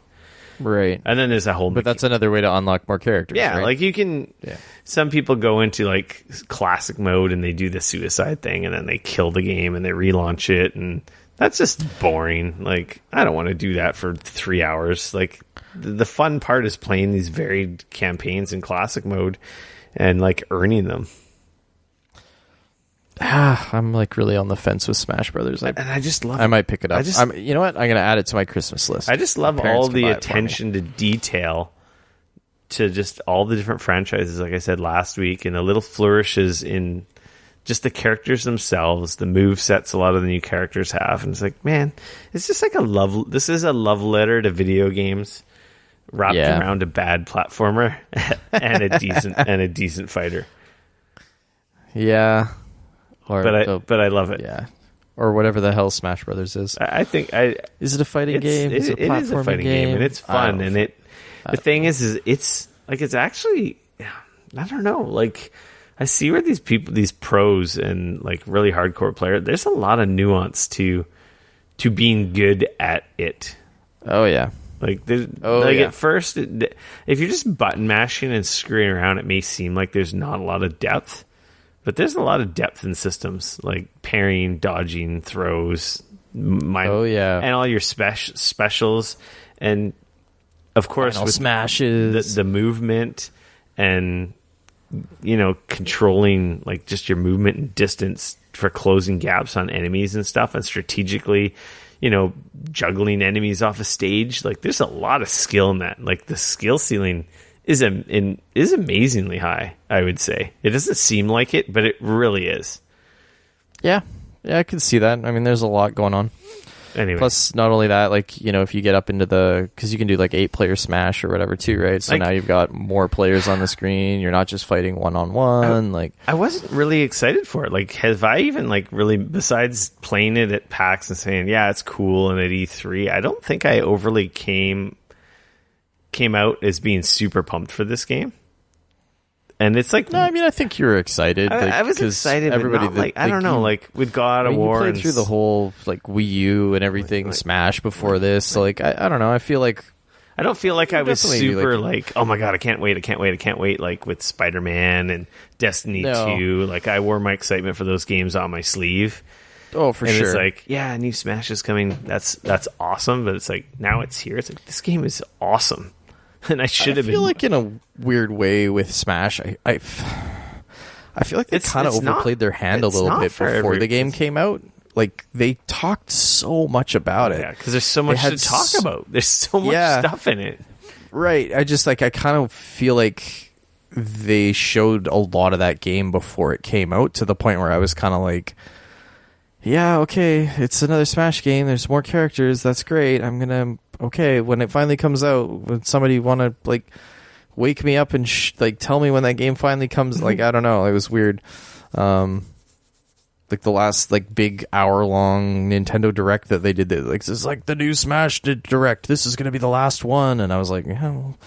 Right. And then there's a whole... But that's another way to unlock more characters, Yeah, right? like you can... Yeah. Some people go into like classic mode and they do the suicide thing and then they kill the game and they relaunch it, and that's just boring. Like, I don't want to do that for 3 hours. Like, the fun part is playing these varied campaigns in classic mode and like earning them. I'm like really on the fence with Smash Brothers. I just love it. I might pick it up. You know what? I'm going to add it to my Christmas list. I just love all the attention to detail to just all the different franchises, like I said last week, and the little flourishes in just the characters themselves, the move sets a lot of the new characters have. And it's like, man, it's just like this is a love letter to video games wrapped around a bad platformer and a decent fighter. Yeah. But I love it. Yeah. Or whatever the hell Smash Brothers is. I think is it a fighting game? Is it a platforming is a fighting game, and it's fun. And the thing is it's like, it's actually, I don't know. Like, I see where these pros and like really hardcore players, there's a lot of nuance to being good at it. Oh yeah. Like at first, if you're just button mashing and screwing around, it may seem like there's not a lot of depth. But there's a lot of depth in systems, like parrying, dodging, throws, and all your specials, and of course Final with smashes, the movement, and controlling like just your movement and distance for closing gaps on enemies and stuff, and strategically, juggling enemies off a stage. Like, there's a lot of skill in that. Like, the skill ceiling is amazingly high, I would say. It doesn't seem like it, but it really is. Yeah, I can see that. I mean, there's a lot going on. Anyway. Plus, not only that, like, if you get up into because you can do like 8-player Smash or whatever too, right? So now you've got more players on the screen. You're not just fighting one-on-one. I wasn't really excited for it. Like, have I even like really, besides playing it at PAX and saying, yeah, it's cool, and at E3, I don't think I overly came out as being super pumped for this game. And it's like, no, I mean, I think you're excited. I was excited. Everybody, but not, like, I don't know, like with God of War, you played through the whole like Wii U and everything, Smash before this. So, like, I don't know. I feel like I don't feel like I was super like, oh my god, I can't wait. Like with Spider-Man and Destiny 2, like I wore my excitement for those games on my sleeve. Oh, for sure. It's like, yeah, new Smash is coming. That's awesome. But it's like, now it's here. It's like, this game is awesome. And I should have been. I feel like in a weird way with Smash, I feel like they kind of overplayed their hand a little bit before the game came out. Like, they talked so much about it. Yeah, because there's so much to talk about. There's so much stuff in it. Right. I kind of feel like they showed a lot of that game before it came out, to the point where I was kind of like, yeah, okay, it's another Smash game. There's more characters. That's great. Okay, when it finally comes out, would somebody want to, like, wake me up and, tell me when that game finally comes? Like, I don't know. It was weird. Like, the last, like, big hour-long Nintendo Direct that they did, like, this is, like, the new Smash Direct. This is going to be the last one. And I was like, yeah, well,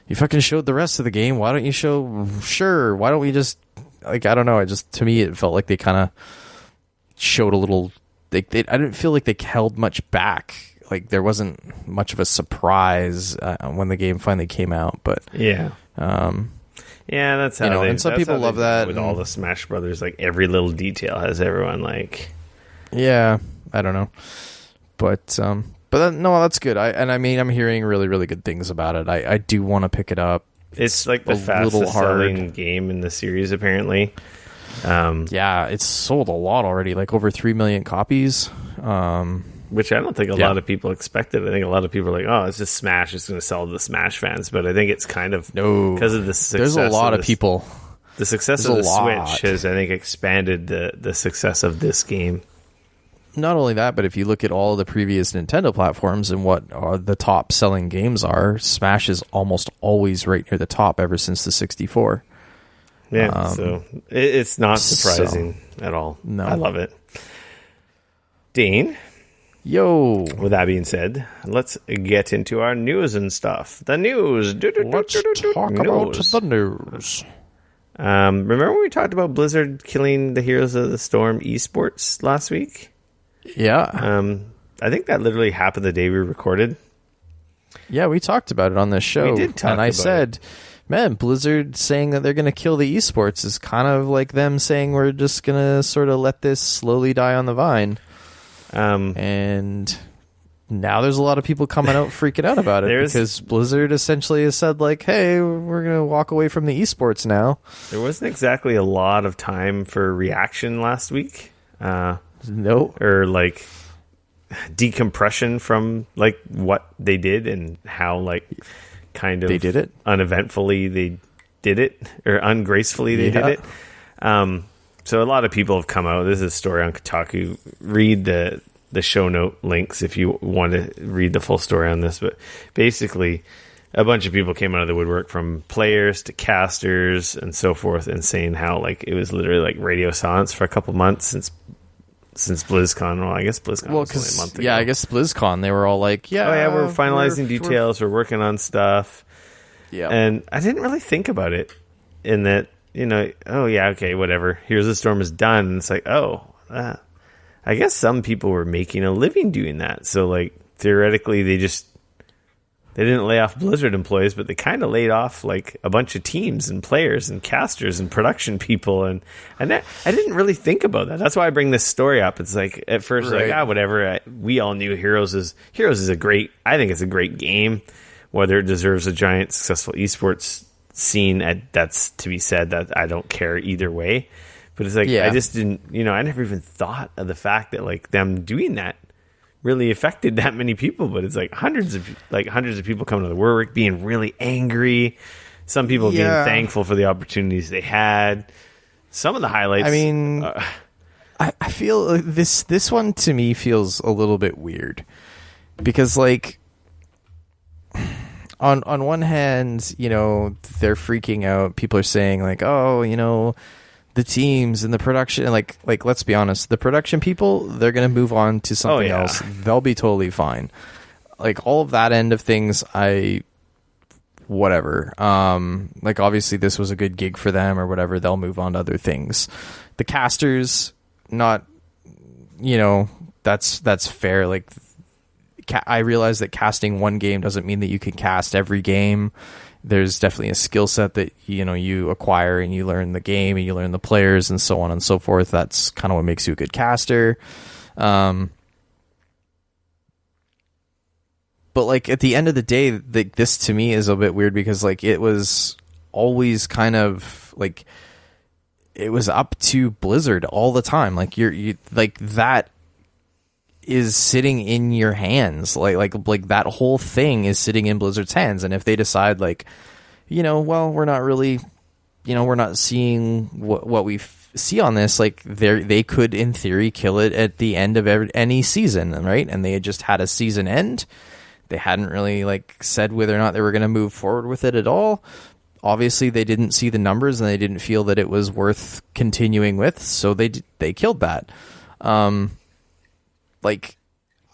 you fucking showed the rest of the game. Why don't you show... Sure, why don't we just... Like, I don't know. To me, it felt like they kind of showed a little... I didn't feel like they held much back. like there wasn't much of a surprise when the game finally came out. But yeah, that's how and some people love that with all the Smash Brothers. Like every little detail has everyone like. Yeah, I don't know, but no, that's good. I'm hearing really, really good things about it. I do want to pick it up. It's like the fastest selling game in the series, apparently. Yeah, it's sold a lot already, like over 3 million copies. Which I don't think a lot of people expected. I think a lot of people are like, oh, it's just Smash. It's going to sell to the Smash fans. But I think it's kind of because of the success. There's a lot of people. The success of the Switch has, I think, expanded the success of this game. Not only that, but if you look at all the previous Nintendo platforms and what are the top selling games are, Smash is almost always right near the top ever since the 64. Yeah, so it's not surprising at all. No. I love it. Dean? Yo! With that being said, let's get into our news and stuff. The news! Let's talk about the news. Remember when we talked about Blizzard killing the Heroes of the Storm esports last week? Yeah. I think that literally happened the day we recorded. Yeah, we talked about it on this show. We did talk about it. And I said, man, Blizzard saying that they're going to kill the esports is kind of like them saying we're just going to sort of let this slowly die on the vine. And now there's a lot of people coming out freaking out about it because Blizzard essentially has said like, hey, we're going to walk away from the esports now. There wasn't exactly a lot of time for reaction last week. No. Or like decompression from like what they did and how like kind of they did it uneventfully they did it or ungracefully they did it. So a lot of people have come out. This is a story on Kotaku. Read the show note links if you want to read the full story on this. But basically, a bunch of people came out of the woodwork, from players to casters and so forth, and saying how like it was literally like radio silence for a couple months since BlizzCon. Well, I guess BlizzCon was only a month ago. Yeah, I guess BlizzCon, they were all like, we're finalizing details. We're working on stuff. Yeah. And I didn't really think about it in that, okay, whatever. Here's the Storm is done. And it's like, I guess some people were making a living doing that. So, like, theoretically, they didn't lay off Blizzard employees, but they kind of laid off like a bunch of teams and players and casters and production people, and that, I didn't really think about that. That's why I bring this story up. It's like at first, right. like whatever. We all knew Heroes is a great. I think it's a great game. Whether it deserves a giant successful esports scene, that's to be said. That I don't care either way. But it's like I just didn't. I never even thought of the fact that like them doing that really affected that many people. But it's like hundreds of people coming to the work being really angry, some people being thankful for the opportunities they had. Some of the highlights, I mean, I feel this one to me feels a little bit weird because like on one hand, they're freaking out, people are saying like, oh, the teams and the production, like let's be honest, the production people, they're gonna move on to something else. They'll be totally fine. Like all of that end of things, whatever. Like obviously this was a good gig for them or whatever. They'll move on to other things. The casters, not, that's fair. Like I realize that casting one game doesn't mean that you can cast every game. There's definitely a skill set that you acquire, and you learn the game and you learn the players and so on and so forth. That's kind of what makes you a good caster. But like at the end of the day, this to me is a bit weird because like it was always kind of like it was up to Blizzard all the time. Like you like that is sitting in your hands, like that whole thing is sitting in Blizzard's hands. And if they decide like, well, we're not really, we're not seeing what we see on this, like they could in theory kill it at the end of any season, right? And they had just had a season end. They hadn't really like said whether or not they were going to move forward with it at all. Obviously they didn't see the numbers and they didn't feel that it was worth continuing with, so they killed that. Like,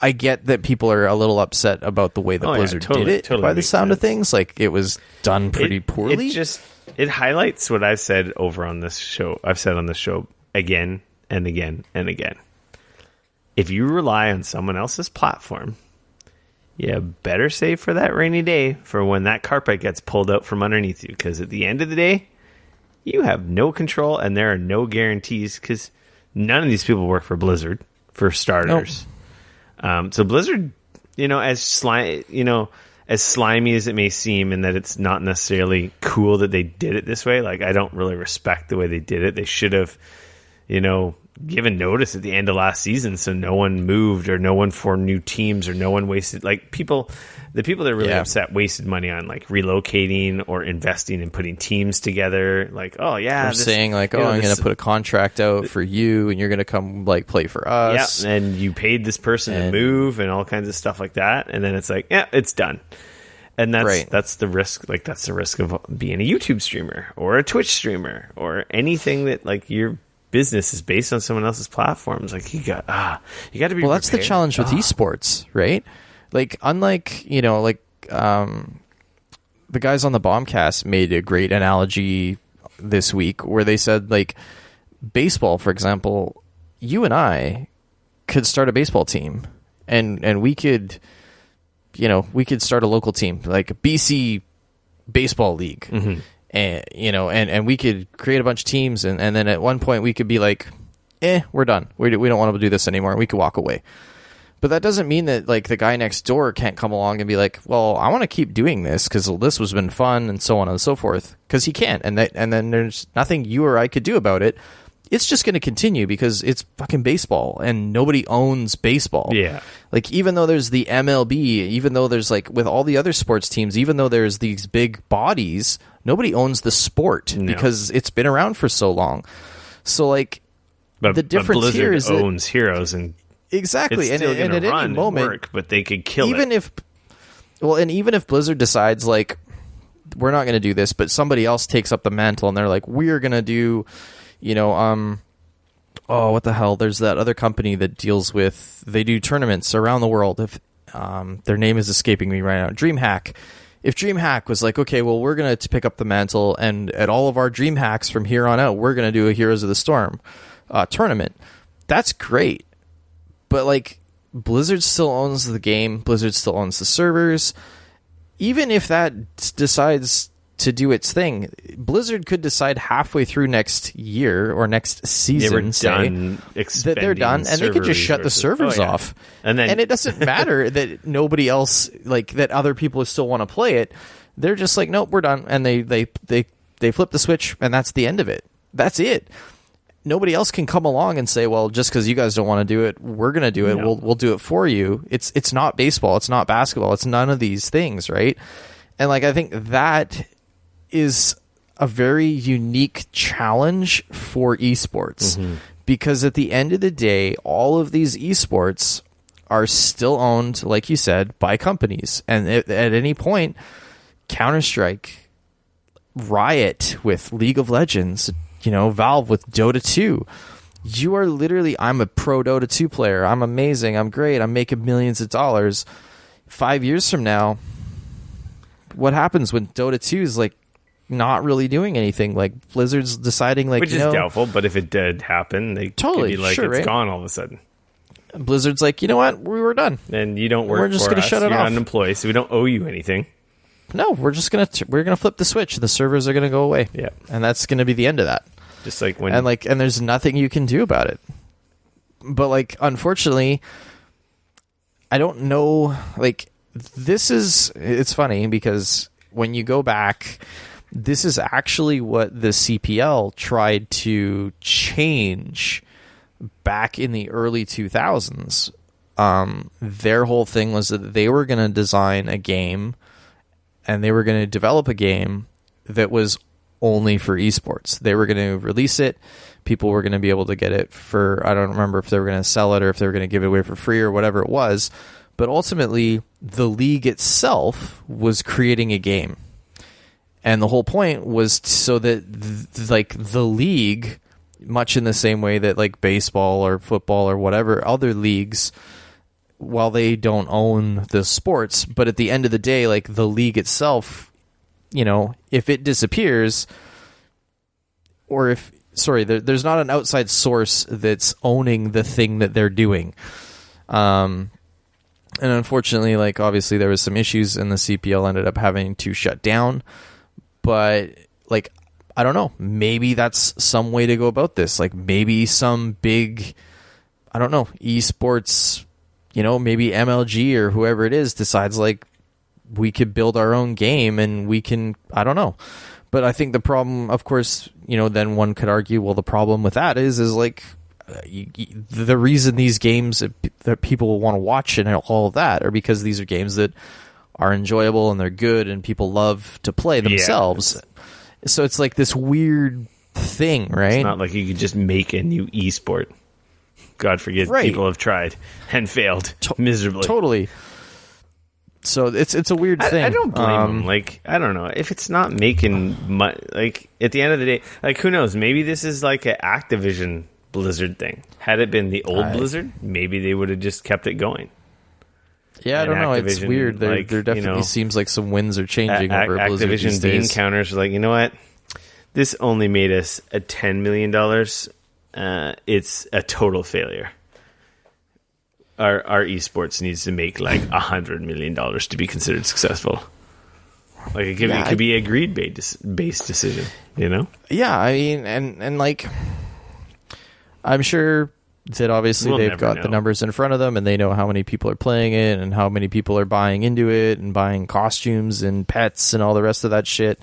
I get that people are a little upset about the way that Blizzard did it by the sound of things. Like, it was done pretty poorly. It highlights what I've said over on this show. I've said on this show again and again and again. If you rely on someone else's platform you better save for that rainy day for when that carpet gets pulled out from underneath you. Because at the end of the day, you have no control and there are no guarantees because none of these people work for Blizzard, for starters. Nope. So Blizzard, as slimy as it may seem, and that it's not necessarily cool that they did it this way. Like, I don't really respect the way they did it. They should have, given notice at the end of last season so no one moved or no one formed new teams or no one wasted. Like, the people that are really upset wasted money on like relocating or investing and putting teams together. Like, oh yeah, saying like, I'm going to put a contract out for you and you're going to come like play for us. Yeah, and you paid this person to move and all kinds of stuff like that. And then it's like, yeah, it's done. And that's the risk. Like, that's the risk of being a YouTube streamer or a Twitch streamer or anything that like your business is based on someone else's platforms. Like, you got to be prepared. That's the challenge with esports, right? Like, unlike, the guys on the Bombcast made a great analogy this week where they said, like, baseball, for example, you and I could start a baseball team and we could, start a local team, like a BC Baseball League. Mm-hmm. And we could create a bunch of teams and then at one point we could be like, we're done. We don't want to do this anymore. We could walk away. But that doesn't mean that like the guy next door can't come along and be like, well, I want to keep doing this because this has been fun and so on and so forth. Because he can't, and then there's nothing you or I could do about it. It's just going to continue because it's fucking baseball and nobody owns baseball. Yeah. Like, even though there's the MLB, even though there's like with all the other sports teams, even though there's these big bodies, nobody owns the sport because it's been around for so long. So like, the difference Blizzard here is owns Heroes and. Exactly, and at any moment, but they could kill even it. Even if Blizzard decides like we're not going to do this, but somebody else takes up the mantle and they're like, we're going to do, what the hell? There's that other company that they do tournaments around the world. If their name is escaping me right now, DreamHack. If DreamHack was like, okay, well, we're going to pick up the mantle, and at all of our DreamHacks from here on out, we're going to do a Heroes of the Storm tournament. That's great. But, like, Blizzard still owns the game. Blizzard still owns the servers. Even if that decides to do its thing, Blizzard could decide halfway through next year or next season that they're done, and they could just shut the servers off. And it doesn't matter that nobody else, like, that other people still want to play it. They're just like, nope, we're done. And they flip the switch, and that's the end of it. That's it. Nobody else can come along and say, well, just because you guys don't want to do it, we're going to do it. No. We'll do it for you. It's not baseball. It's not basketball. It's none of these things, right? And like, I think that is a very unique challenge for esports, because at the end of the day, all of these esports are still owned, like you said, by companies. And at any point, Counter-Strike, Riot with League of Legends, Valve with Dota 2. You are literally, I'm a pro Dota 2 player. I'm amazing. I'm great. I'm making millions of dollars. 5 years from now, what happens when Dota 2 is like not really doing anything? Like, Blizzard's deciding, like, which is doubtful, but if it did happen, they could be like, it's gone all of a sudden. Blizzard's like, you know what? We were done. And you don't work for us. We're just going to shut it off. You're unemployed, so we don't owe you anything. No, we're gonna flip the switch. The servers are gonna go away. Yeah, and that's gonna be the end of that. Just like when and there's nothing you can do about it. But like, unfortunately, I don't know. Like, it's funny because when you go back, this is actually what the CPL tried to change back in the early 2000s. Their whole thing was that they were going to design a game and they were going to develop a game that was only for esports. They were going to release it. People were going to be able to get it for, I don't remember if they were going to sell it or if they were going to give it away for free or whatever it was. But ultimately, the league itself was creating a game. And the whole point was so that the league, much in the same way that like baseball or football or whatever other leagues, while they don't own the sports, but at the end of the day, like the league itself, if it disappears, or there's not an outside source that's owning the thing that they're doing. And unfortunately, like, obviously there was some issues and the CPL ended up having to shut down. But, like, I don't know. Maybe that's some way to go about this. Like, maybe some big, I don't know, esports, maybe MLG or whoever it is decides, like, we could build our own game and we can, I don't know. But I think the problem, of course, then one could argue, well, the problem with that is like, the reason these games that people want to watch and all of that are because these are games that are enjoyable and they're good and people love to play themselves. Yeah. So it's like this weird thing, right? It's not like you could just make a new esport. God forbid, people have tried and failed miserably. Totally. So it's a weird thing. I don't blame them. Like, I don't know if it's not making like, at the end of the day, like, who knows? Maybe this is like an Activision Blizzard thing. Had it been the old Blizzard, maybe they would have just kept it going. Yeah, I don't know. It's weird. There definitely seems like some winds are changing over Blizzard these Activision bean counters are like, you know what? This only made us a $10 million. It's a total failure. Our esports needs to make like $100 million to be considered successful. Like, it could be a greed-based decision, Yeah, I mean, and like, I'm sure that obviously they've got the numbers in front of them and they know how many people are playing it and how many people are buying into it and buying costumes and pets and all the rest of that shit.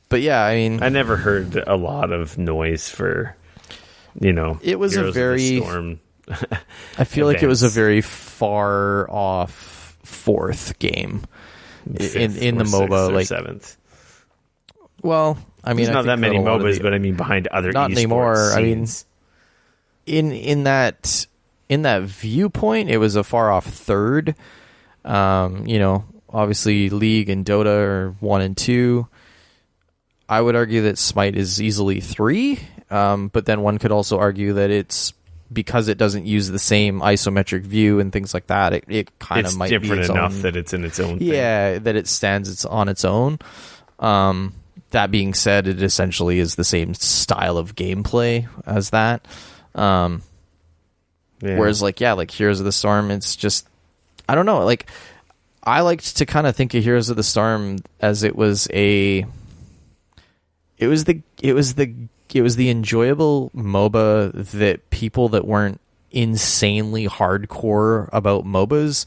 But yeah, I mean, I never heard a lot of noise for, it was Heroes a very, of the Storm I feel like it was a very far off fourth game in the MOBA, like seventh. Well, I mean, there's not that many MOBAs, but I mean behind other not anymore. Scenes. I mean, in that viewpoint, it was a far off third. Obviously League and Dota are 1 and 2. I would argue that Smite is easily 3, but then one could also argue that it's because it doesn't use the same isometric view and things like that. It kind of might be different enough that it's in its own thing. Yeah, that it stands on its own. That being said, it essentially is the same style of gameplay as that. Whereas, like Heroes of the Storm, it's just, I don't know. Like, I liked to kind of think of Heroes of the Storm as it was the enjoyable MOBA that people that weren't insanely hardcore about MOBAs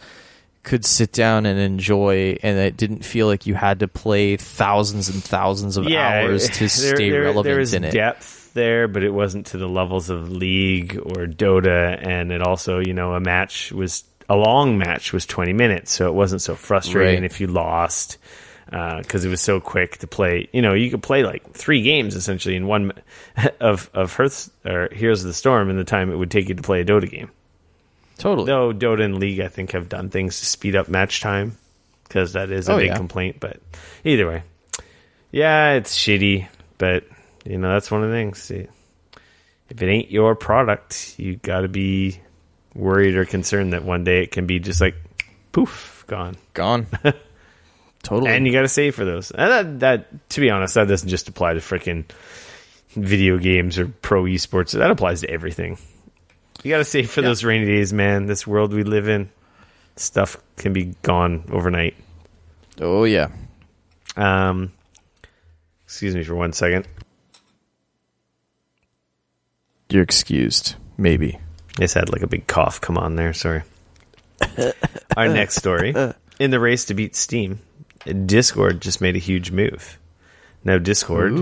could sit down and enjoy, and it didn't feel like you had to play thousands and thousands of hours to stay relevant there was in it. Depth there, but it wasn't to the levels of League or Dota, and it also, a long match was 20 minutes, so it wasn't so frustrating if you lost, because it was so quick to play. You could play like 3 games essentially in one of Hearth or Heroes of the Storm in the time it would take you to play a Dota game. Totally. Though Dota and League, I think, have done things to speed up match time, because that is a big complaint. But either way, yeah, it's shitty. But that's one of the things. See, if it ain't your product, you got to be worried or concerned that one day it can be just like poof, gone. Totally. And you got to save for those. And that, to be honest, that doesn't just apply to freaking video games or pro esports. That applies to everything. You got to save for those rainy days, man. This world we live in, stuff can be gone overnight. Oh, yeah. Excuse me for 1 second. You're excused. Maybe. I just had like a big cough come on there. Sorry. Our next story. In the race to beat Steam, Discord just made a huge move. Now, Discord,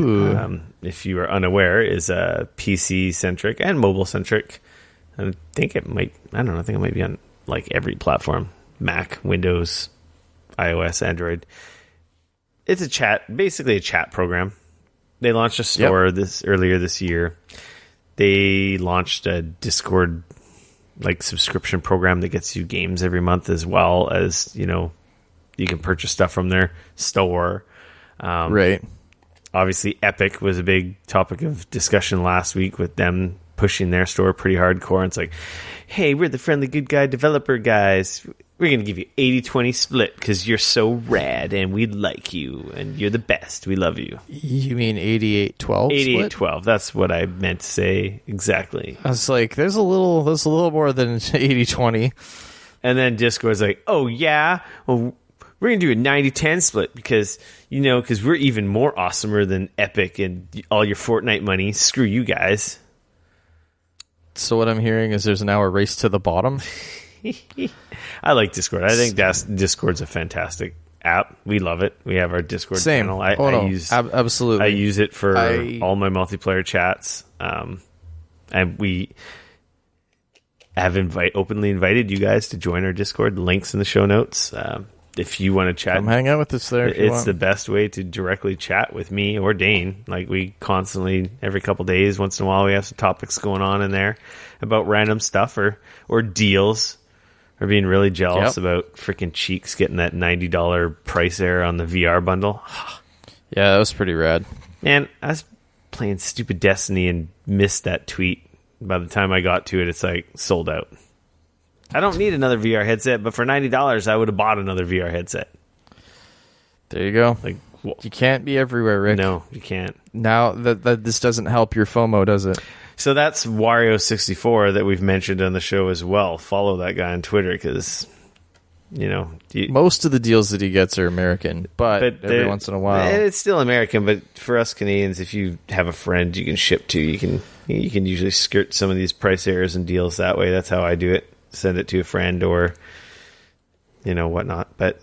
if you are unaware, is PC-centric and mobile-centric. I think it might be on like every platform: Mac, Windows, iOS, Android. It's basically a chat program. They launched a store earlier this year. They launched a Discord like subscription program that gets you games every month, as well as you can purchase stuff from their store. Right. Obviously, Epic was a big topic of discussion last week with them pushing their store pretty hardcore. And it's like, hey, we're the friendly good guy developer guys. We're going to give you 80-20 split because you're so rad and we like you and you're the best. We love you. You mean 88-12? 88-12. That's what I meant to say exactly. I was like, there's a little more than 80-20. And then Discord's like, oh, yeah? Well, we're going to do a 90-10 split because we're even more awesomer than Epic and all your Fortnite money. Screw you guys. So what I'm hearing is there's now a race to the bottom. I like Discord. I think Discord's a fantastic app. We love it. We have our Discord channel. Absolutely. I use it for all my multiplayer chats. And we have openly invited you guys to join our Discord. Links in the show notes. If you want to chat, come hang out with us there. It's the best way to directly chat with me or Dane. Like, we constantly, every couple days, once in a while, we have some topics going on in there about random stuff or deals, or being really jealous about freaking Cheeks getting that $90 price error on the VR bundle. Yeah, that was pretty rad. Man, I was playing stupid Destiny and missed that tweet. By the time I got to it, it's like sold out. I don't need another VR headset, but for $90, I would have bought another VR headset. There you go. Like, you can't be everywhere, Rick. No, you can't. Now that this doesn't help your FOMO, does it? So that's Wario64 that we've mentioned on the show as well. Follow that guy on Twitter because, most of the deals that he gets are American, but every once in a while, it's still American. But for us Canadians, if you have a friend you can ship to, you can usually skirt some of these price errors and deals that way. That's how I do it. Send it to a friend or whatnot. But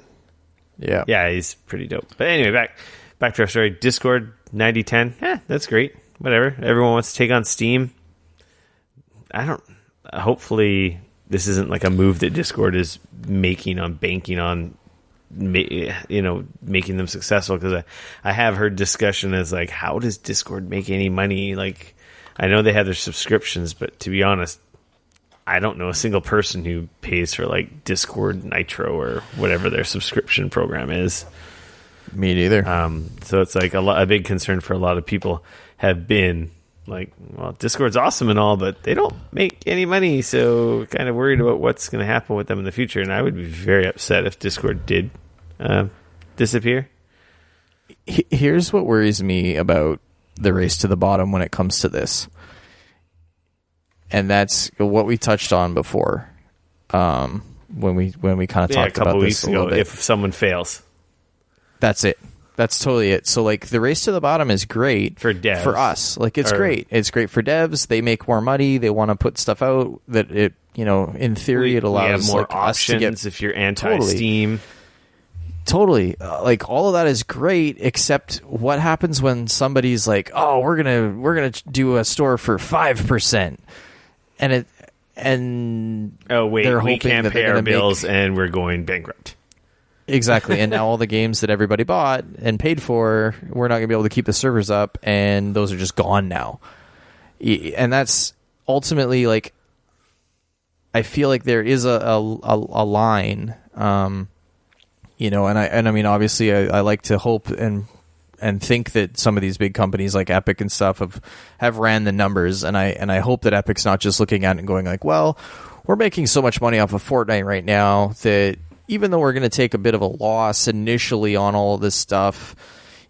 yeah, he's pretty dope. But anyway, back to our story. Discord 90-10. That's great. Whatever. Everyone wants to take on Steam. Hopefully this isn't like a move that Discord is banking on making them successful, because I have heard discussion as like, how does Discord make any money? Like, I know they have their subscriptions, but to be honest, I don't know a single person who pays for like Discord Nitro or whatever their subscription program is. Me neither. So it's like a big concern for a lot of people have been like, well, Discord's awesome and all, but they don't make any money. So kind of worried about what's going to happen with them in the future. And I would be very upset if Discord did disappear. Here's what worries me about the race to the bottom when it comes to this. And that's what we touched on before, when we kind of talked about this a little bit. If someone fails, that's it. That's totally it. So, like, the race to the bottom is great for devs. For us. Like, it's great. It's great for devs. They make more money. They want to put stuff out that it, in theory, it allows more like, options us to get, if you're anti-Steam. Totally. Like, all of that is great, except what happens when somebody's like, "Oh, we're gonna do a store for 5%." We can't pay our bills and we're going bankrupt. Exactly. And now all the games that everybody bought and paid for, we're not going to be able to keep the servers up, and those are just gone now. And that's ultimately, like, I feel like there is a line, and I mean, obviously I like to hope and think that some of these big companies like Epic and stuff have ran the numbers, and I hope that Epic's not just looking at it and going like, well, we're making so much money off of Fortnite right now that even though we're going to take a bit of a loss initially on all this stuff,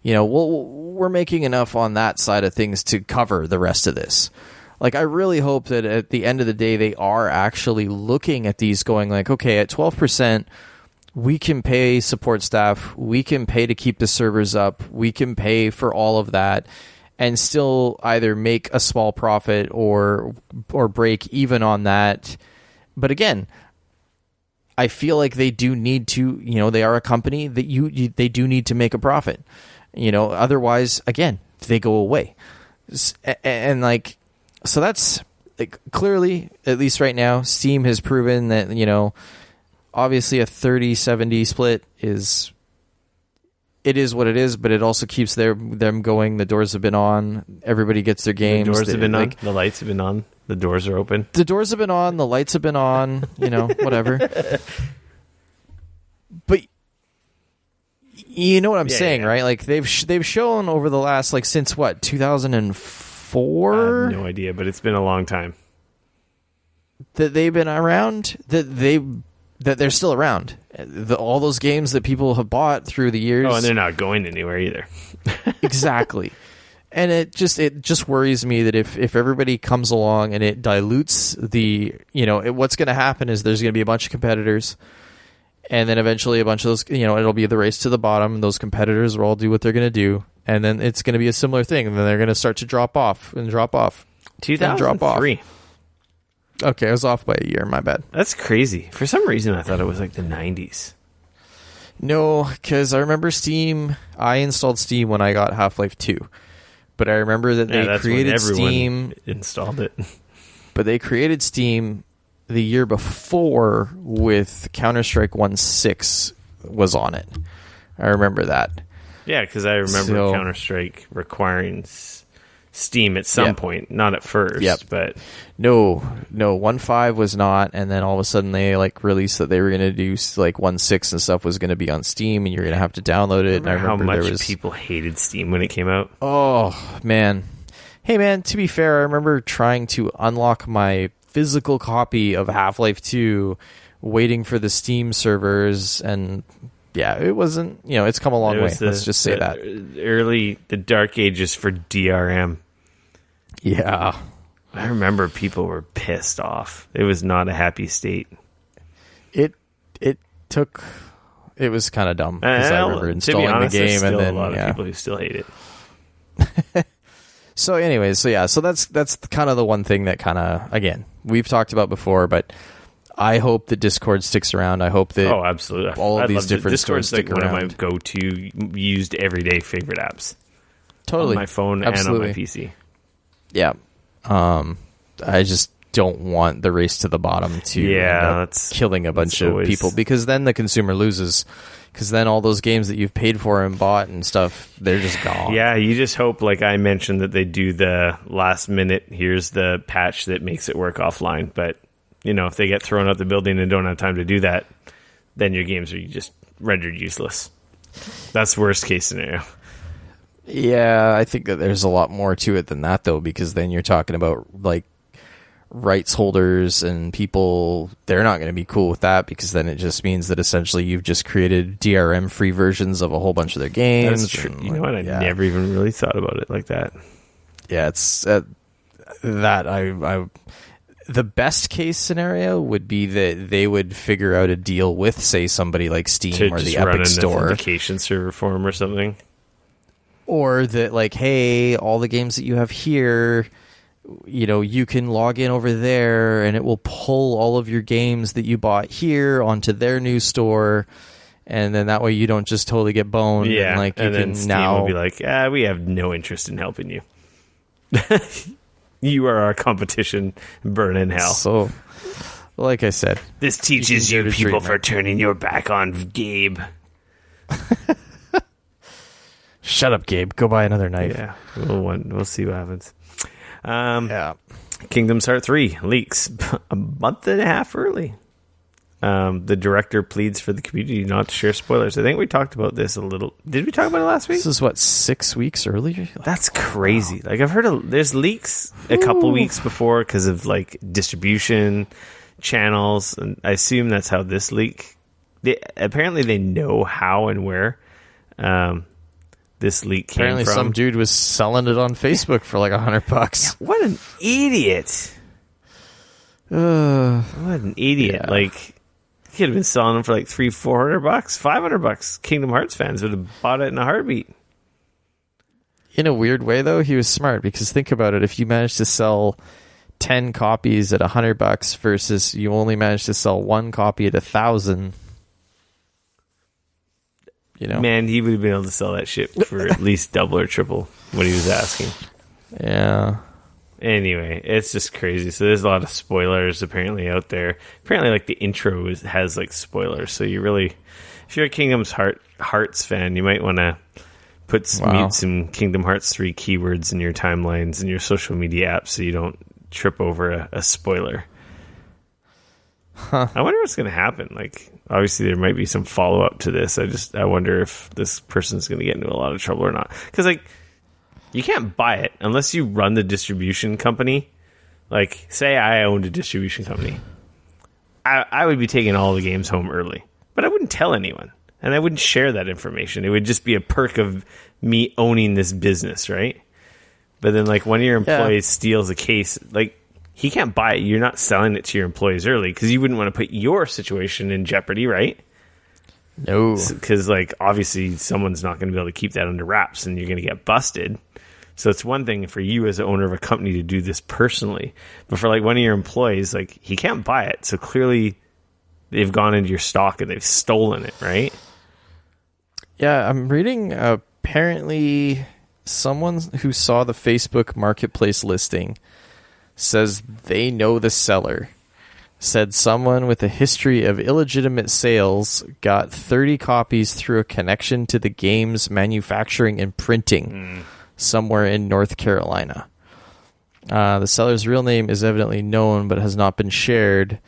we're making enough on that side of things to cover the rest of this. Like, I really hope that at the end of the day they are actually looking at these going like, okay, at 12%, we can pay support staff, we can pay to keep the servers up, we can pay for all of that, and still either make a small profit or break even on that. But again, I feel like they do need to, they are a company that they do need to make a profit. Otherwise, again, they go away. And like, so that's like, clearly, at least right now, Steam has proven that, obviously a 30-70 split is what it is, but it also keeps them going. The doors have been on. Everybody gets their games. The doors have been on. The lights have been on. The doors are open. The doors have been on. The lights have been on. Whatever. But you know what I'm saying, right? Like, they've shown over the last, like, since what, 2004? I have no idea, but it's been a long time that they've been around. That they're still around. All those games that people have bought through the years. Oh, and they're not going anywhere either. Exactly. And it just worries me that if everybody comes along and it dilutes what's going to happen is there's going to be a bunch of competitors, and then eventually a bunch of those, it'll be the race to the bottom, and those competitors will all do what they're going to do, and then it's going to be a similar thing, and then they're going to start to drop off. 2003. Okay, I was off by a year, my bad. That's crazy. For some reason, I thought it was like the 90s. No, because I remember Steam. I installed Steam when I got Half-Life 2. But I remember that they created Steam. Installed it. But they created Steam the year before with Counter-Strike 1.6 was on it. I remember that. Yeah, because I remember Counter-Strike requiring Steam at some point, not at first, but no, 1.5 was not, and then all of a sudden they released that they were going to do 1.6 and stuff was going to be on Steam, and you're going to have to download it. And I remember how much people hated Steam when it came out. Oh man, hey man, to be fair, I remember trying to unlock my physical copy of Half-Life 2, waiting for the Steam servers, and yeah, it wasn't. It's come a long way. Let's just say that the dark ages for DRM. Yeah. I remember people were pissed off. It was not a happy state. It was kind of dumb because I remember installing the game, and then a lot of people who still hate it. So anyways, so that's kind of the one thing that kind of, again, we've talked about before, but I hope that Discord sticks around. I hope that absolutely. all of these different stores stick around. Discord's one of my go-to used everyday favorite apps. Totally. On my phone and on my PC. Yeah. I just don't want the race to the bottom to end up killing a bunch of people, because then the consumer loses, because then all those games that you've paid for and bought and stuff, they're just gone. Yeah, you just hope, like I mentioned, that they do the last minute, here's the patch that makes it work offline. But, if they get thrown out the building and don't have time to do that, then your games are just rendered useless. That's worst case scenario. Yeah, I think that there's a lot more to it than that, though, because then you're talking about, rights holders and people. They're not going to be cool with that, because then it just means that essentially you've just created DRM-free versions of a whole bunch of their games. That's true. You know what? I never even really thought about it like that. Yeah, it's the best case scenario would be that they would figure out a deal with, say, somebody like Steam or the Epic Store, an authentication server for them or something. Or that, hey, all the games that you have here, you can log in over there and it will pull all of your games that you bought here onto their new store. And then that way you don't just totally get boned. Yeah, and then Steam will be like, we have no interest in helping you. You are our competition. Burn in hell. So, like I said, this teaches you people for turning your back on Gabe. Shut up, Gabe. Go buy another knife. Yeah, we'll see what happens. Kingdom Hearts 3 leaks a month and a half early. The director pleads for the community not to share spoilers. I think we talked about this a little. Did we talk about it last week? This is 6 weeks earlier? That's crazy. Wow. I've heard there's leaks a couple weeks before because of distribution channels, and I assume that's how this leak. Apparently they know how and where this leak came from. Apparently some dude was selling it on Facebook for $100. What an idiot. What an idiot. Yeah. He could have been selling them for $300-$400, $500. Kingdom Hearts fans would have bought it in a heartbeat. In a weird way, though, he was smart, because think about it. If you managed to sell 10 copies at $100 versus you only managed to sell one copy at $1,000, man, he would have been able to sell that shit for at least double or triple what he was asking. Yeah. Anyway, it's just crazy. So there's a lot of spoilers apparently out there. Apparently, the intro has spoilers. So you really, if you're a Kingdom Hearts fan, you might want to mute some Kingdom Hearts 3 keywords in your timelines and your social media apps so you don't trip over a spoiler. Huh. I wonder what's going to happen. Obviously, there might be some follow up to this. I wonder if this person's going to get into a lot of trouble or not. Because you can't buy it unless you run the distribution company. Say I owned a distribution company. I would be taking all the games home early. But I wouldn't tell anyone. And I wouldn't share that information. It would just be a perk of me owning this business, right? But then, like, one of your employees steals a case, like, he can't buy it. You're not selling it to your employees early because you wouldn't want to put your situation in jeopardy, right? No. Because, like, obviously someone's not going to be able to keep that under wraps and you're going to get busted. So it's one thing for you as the owner of a company to do this personally. But for, like, one of your employees, like, he can't buy it. So clearly they've gone into your stock and they've stolen it, right? Yeah, I'm reading, apparently someone who saw the Facebook Marketplace listing says they know the seller. Said someone with a history of illegitimate sales got 30 copies through a connection to the game's manufacturing and printing somewhere in North Carolina. The seller's real name is evidently known but has not been shared.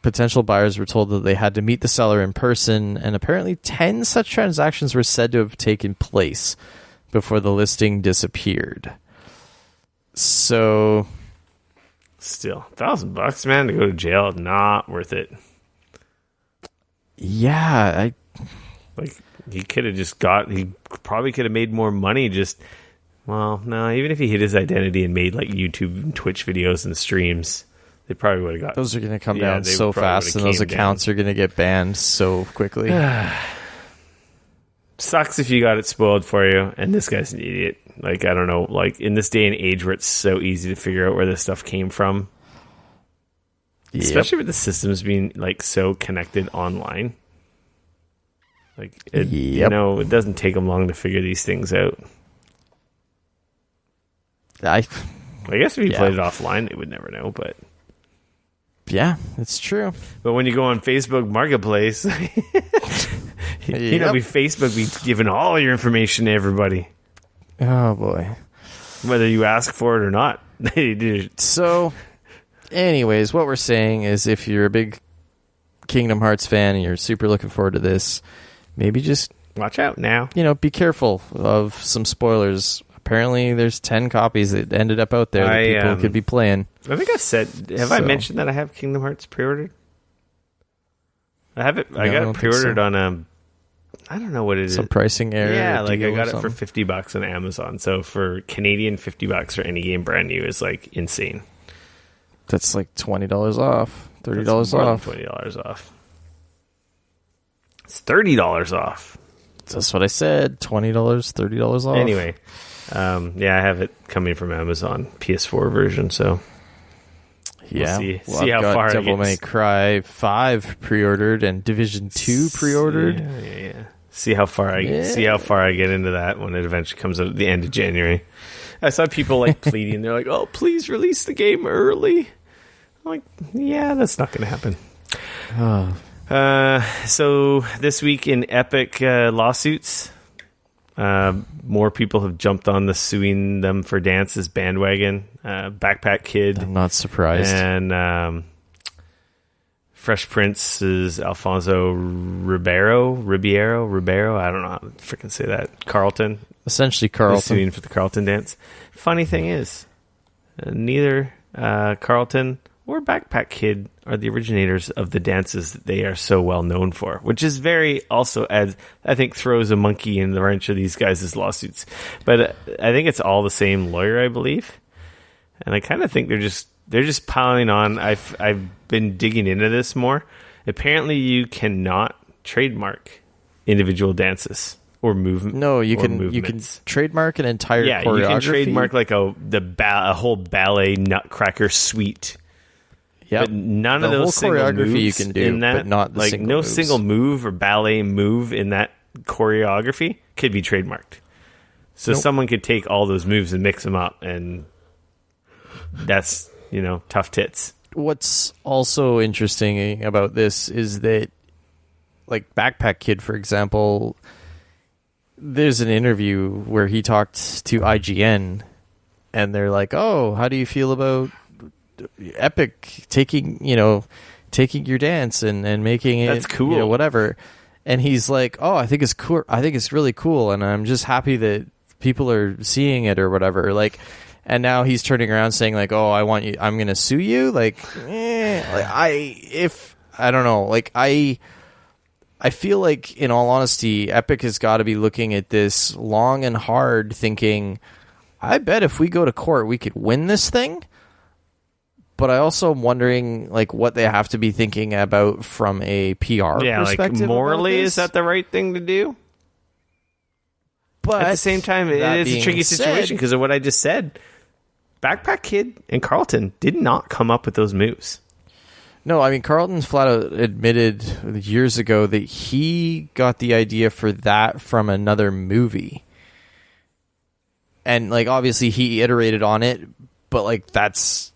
Potential buyers were told that they had to meet the seller in person, and apparently 10 such transactions were said to have taken place before the listing disappeared. So... Still, $1,000, man, to go to jail, not worth it. Yeah, like he could have just he probably could have made more money. No, even if he hid his identity and made like YouTube and Twitch videos and streams, they probably would have got. Those are going to come down so fast, and those accounts are going to get banned so quickly. Sucks if you got it spoiled for you, and this guy's an idiot. Like, I don't know, like, in this day and age where it's so easy to figure out where this stuff came from, especially with the systems being, like, so connected online. Like, you know, it doesn't take them long to figure these things out. I guess if you played it offline, they would never know, but... Yeah, it's true. But when you go on Facebook Marketplace, Facebook be giving all your information to everybody. Oh, boy. Whether you ask for it or not, they do. So, anyways, what we're saying is if you're a big Kingdom Hearts fan and you're super looking forward to this, maybe just... Watch out now. Be careful of some spoilers. Apparently, there's 10 copies that ended up out there that people could be playing. I think I said... I mentioned that I have Kingdom Hearts pre-ordered? I have it. I got it pre-ordered on... I don't know what it is. Some pricing error. Yeah, like I got it for $50 on Amazon. So for Canadian, $50 for any game brand new is like insane. That's like $20 off, $30 off. $20 off. It's $30 off. That's what I said. $20, $30 off. Anyway, I have it coming from Amazon, PS4 version. So yeah, we'll see how far I get. Devil May Cry 5 pre-ordered and Division 2 pre-ordered. Yeah. See how far I get into that when it eventually comes out at the end of January. I saw people like pleading. They're like, "Oh, please release the game early." I'm like, "Yeah, that's not going to happen." So this week in Epic lawsuits, more people have jumped on the suing them for dances bandwagon. Backpack Kid. I'm not surprised. And Fresh Prince's Alfonso Ribeiro. I don't know how to freaking say that. Carlton. Essentially Carlton. Suing for the Carlton dance. Funny thing is, neither Carlton or Backpack Kid are the originators of the dances that they are so well known for, which is very also, as I think, throws a monkey in the wrench of these guys' lawsuits. But I think it's all the same lawyer, I believe. And I kind of think they're just piling on. I've been digging into this more. Apparently, you cannot trademark individual dances or movement. No, you can trademark an entire choreography. You can trademark like a whole ballet Nutcracker suite. Yeah, but none of those choreography you can do in that, but not the like single no moves. Single move or ballet move in that choreography could be trademarked. So someone could take all those moves and mix them up, and that's tough tits. What's also interesting about this is that, like Backpack Kid, for example, there's an interview where he talked to IGN, and they're like, "Oh, how do you feel about Epic taking your dance and making it that's cool, whatever?" And he's like, "Oh, I think it's cool. I think it's really cool, and I'm just happy that people are seeing it or whatever." Like, and now he's turning around saying like, "Oh, I'm going to sue you." Like, I don't know. Like, I feel like, in all honesty, Epic has got to be looking at this long and hard, thinking, I bet if we go to court, we could win this thing. But I also am wondering, like, what they have to be thinking about from a PR perspective. Like, morally, is that the right thing to do? But at the same time, it is a tricky situation because of what I just said. Backpack Kid and Carlton did not come up with those moves. No, I mean, Carlton flat out admitted years ago that he got the idea for that from another movie. And, like, obviously he iterated on it, but, like, that's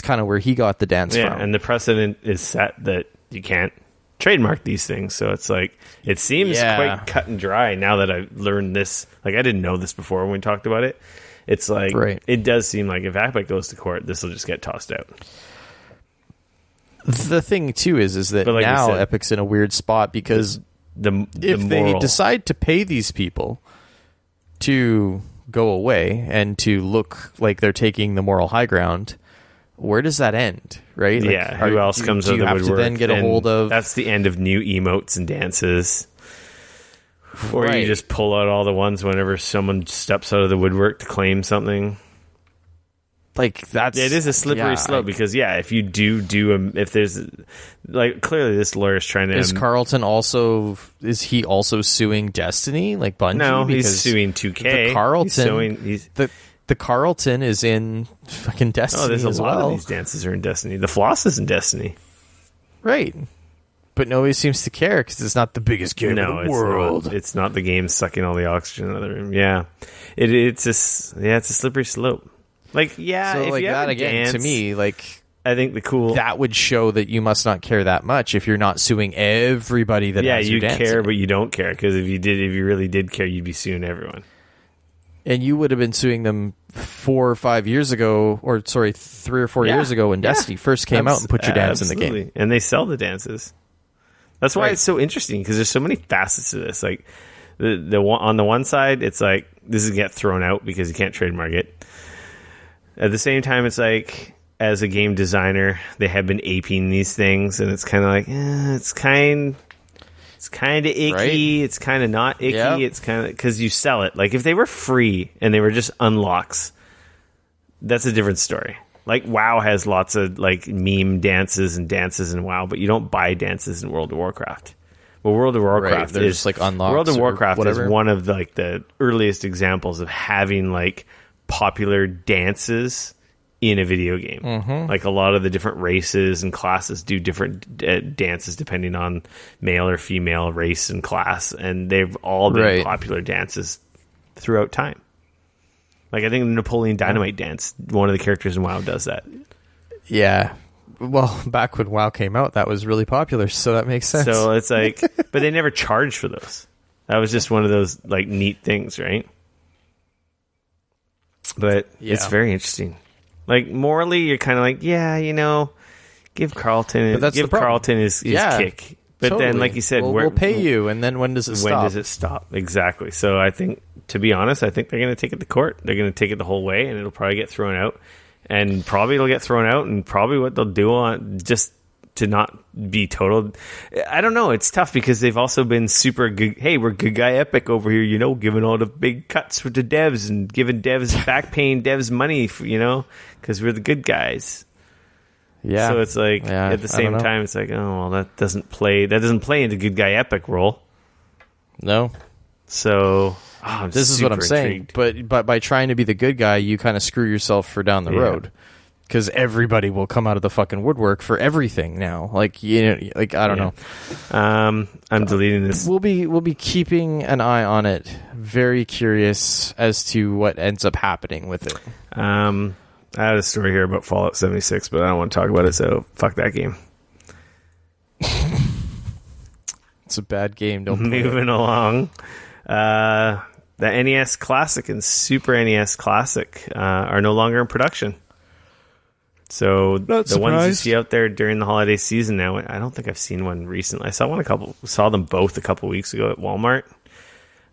kind of where he got the dance from. Yeah, and the precedent is set that you can't trademark these things. So it's like, it seems quite cut and dry now that I've learned this. Like, I didn't know this before when we talked about it. It's like, It does seem like if Epic goes to court, this will just get tossed out. The thing, too, is that like now Epic's in a weird spot because if they decide to pay these people to go away and to look like they're taking the moral high ground, where does that end, right? Like, who else comes out of the woodwork? Do you have to then get a hold of... That's the end of new emotes and dances. Or you just pull out all the ones whenever someone steps out of the woodwork to claim something. Like, it is a slippery slope because if you if there's like, clearly this lawyer's trying to... Is he also suing Destiny, like Bungie? No, he's suing 2K. The Carlton is in fucking Destiny. Oh, there's a lot of these dances are in Destiny. The floss is in Destiny. Right. But nobody seems to care because it's not the biggest game in the world. It's not the game sucking all the oxygen out of the room. Yeah. It's a slippery slope. Like, so, if like, you that again, dance, to me, like, I think that would show that you must not care that much if you're not suing everybody that has your dance. Yeah, you care, but you don't care because if you really did care, you'd be suing everyone. And you would have been suing them 4 or 5 years ago, 3 or 4 years ago when Destiny first came out and put your dance in the game. And they sell the dances. That's why it's so interesting because there's so many facets to this. Like the one, on the one side, it's like this is get thrown out because you can't trademark it. At the same time, it's like as a game designer, they have been aping these things, and it's kind of like it's kind of icky. Right? It's kind of not icky. Yep. It's kind of because you sell it. Like if they were free and they were just unlocks, that's a different story. Like WoW has lots of like meme dances in WoW, but you don't buy dances in World of Warcraft. Well, World of Warcraft is like unlocks. World of Warcraft is one of the earliest examples of having like popular dances in a video game. Mm-hmm. Like a lot of the different races and classes do different dances depending on male or female race and class, and they've all been popular dances throughout time. Like, I think the Napoleon Dynamite dance, one of the characters in WoW does that. Yeah. Well, back when WoW came out, that was really popular, so that makes sense. So it's like, but they never charged for those. That was just one of those, like, neat things, right? But it's very interesting. Like, morally, you're kind of like, give Carlton his kick. But then, like you said, we'll pay you, and then when does it stop? When does it stop? Exactly. So I think, to be honest, I think they're going to take it to court. They're going to take it the whole way, and it'll probably get thrown out. And probably it'll get thrown out, and probably what they'll do on just to not be total. I don't know. It's tough because they've also been super good. Hey, we're good guy Epic over here, giving all the big cuts for the devs and giving devs back paying devs money, because we're the good guys. Yeah. So it's like at the same time, it's like, oh well, that doesn't play into good guy Epic role. No. So this is what I'm saying. But by trying to be the good guy, you kind of screw yourself for down the road, because everybody will come out of the fucking woodwork for everything now. Like I don't know. I'm deleting this. We'll be keeping an eye on it. Very curious as to what ends up happening with it. I had a story here about Fallout 76, but I don't want to talk about it, so fuck that game. It's a bad game. Don't play Moving along. The NES Classic and Super NES Classic are no longer in production. So the ones you see out there during the holiday season now, I don't think I've seen one recently. I saw them both a couple weeks ago at Walmart.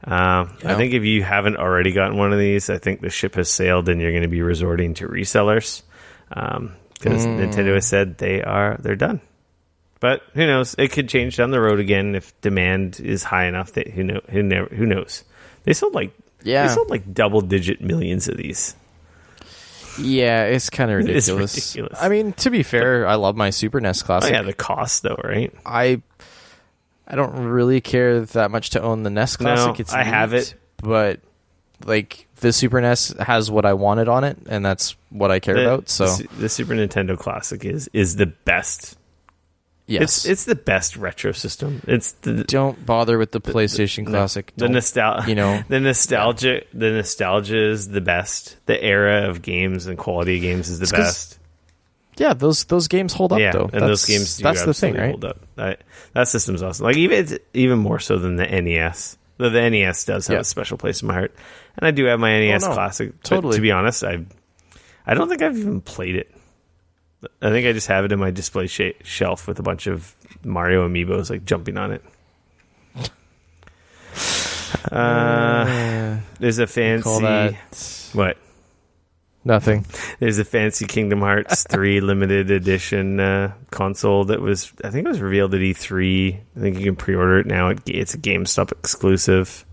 I think if you haven't already gotten one of these, I think the ship has sailed and you're going to be resorting to resellers, because Nintendo has said they're done. But who knows? It could change down the road again if demand is high enough. That who knows? They sold like Yeah. They sold like double-digit millions of these. Yeah, it's kind of ridiculous. It's ridiculous. I mean, to be fair, I love my Super NES Classic. Oh, yeah, the cost, though, right? I don't really care that much to own the NES Classic. No, I have it. But, like, the Super NES has what I wanted on it, and that's what I care about. So the Super Nintendo Classic is the best. Yes. It's the best retro system. Don't bother with the PlayStation Classic. The nostalgia, the nostalgia is the best. The era of games and quality of games is the best. Yeah, those games hold up though. And those games that's the thing, right? hold up. That system's awesome. Like even more so than the NES. Though the NES does have a special place in my heart, and I do have my NES Classic. Totally. But to be honest, I don't think I've even played it. I think I just have it in my display shelf with a bunch of Mario amiibos like jumping on it. There's a fancy what? Nothing. There's a fancy Kingdom Hearts 3 limited edition console that was, I think it was revealed at E3. I think you can pre-order it now. It's a GameStop exclusive.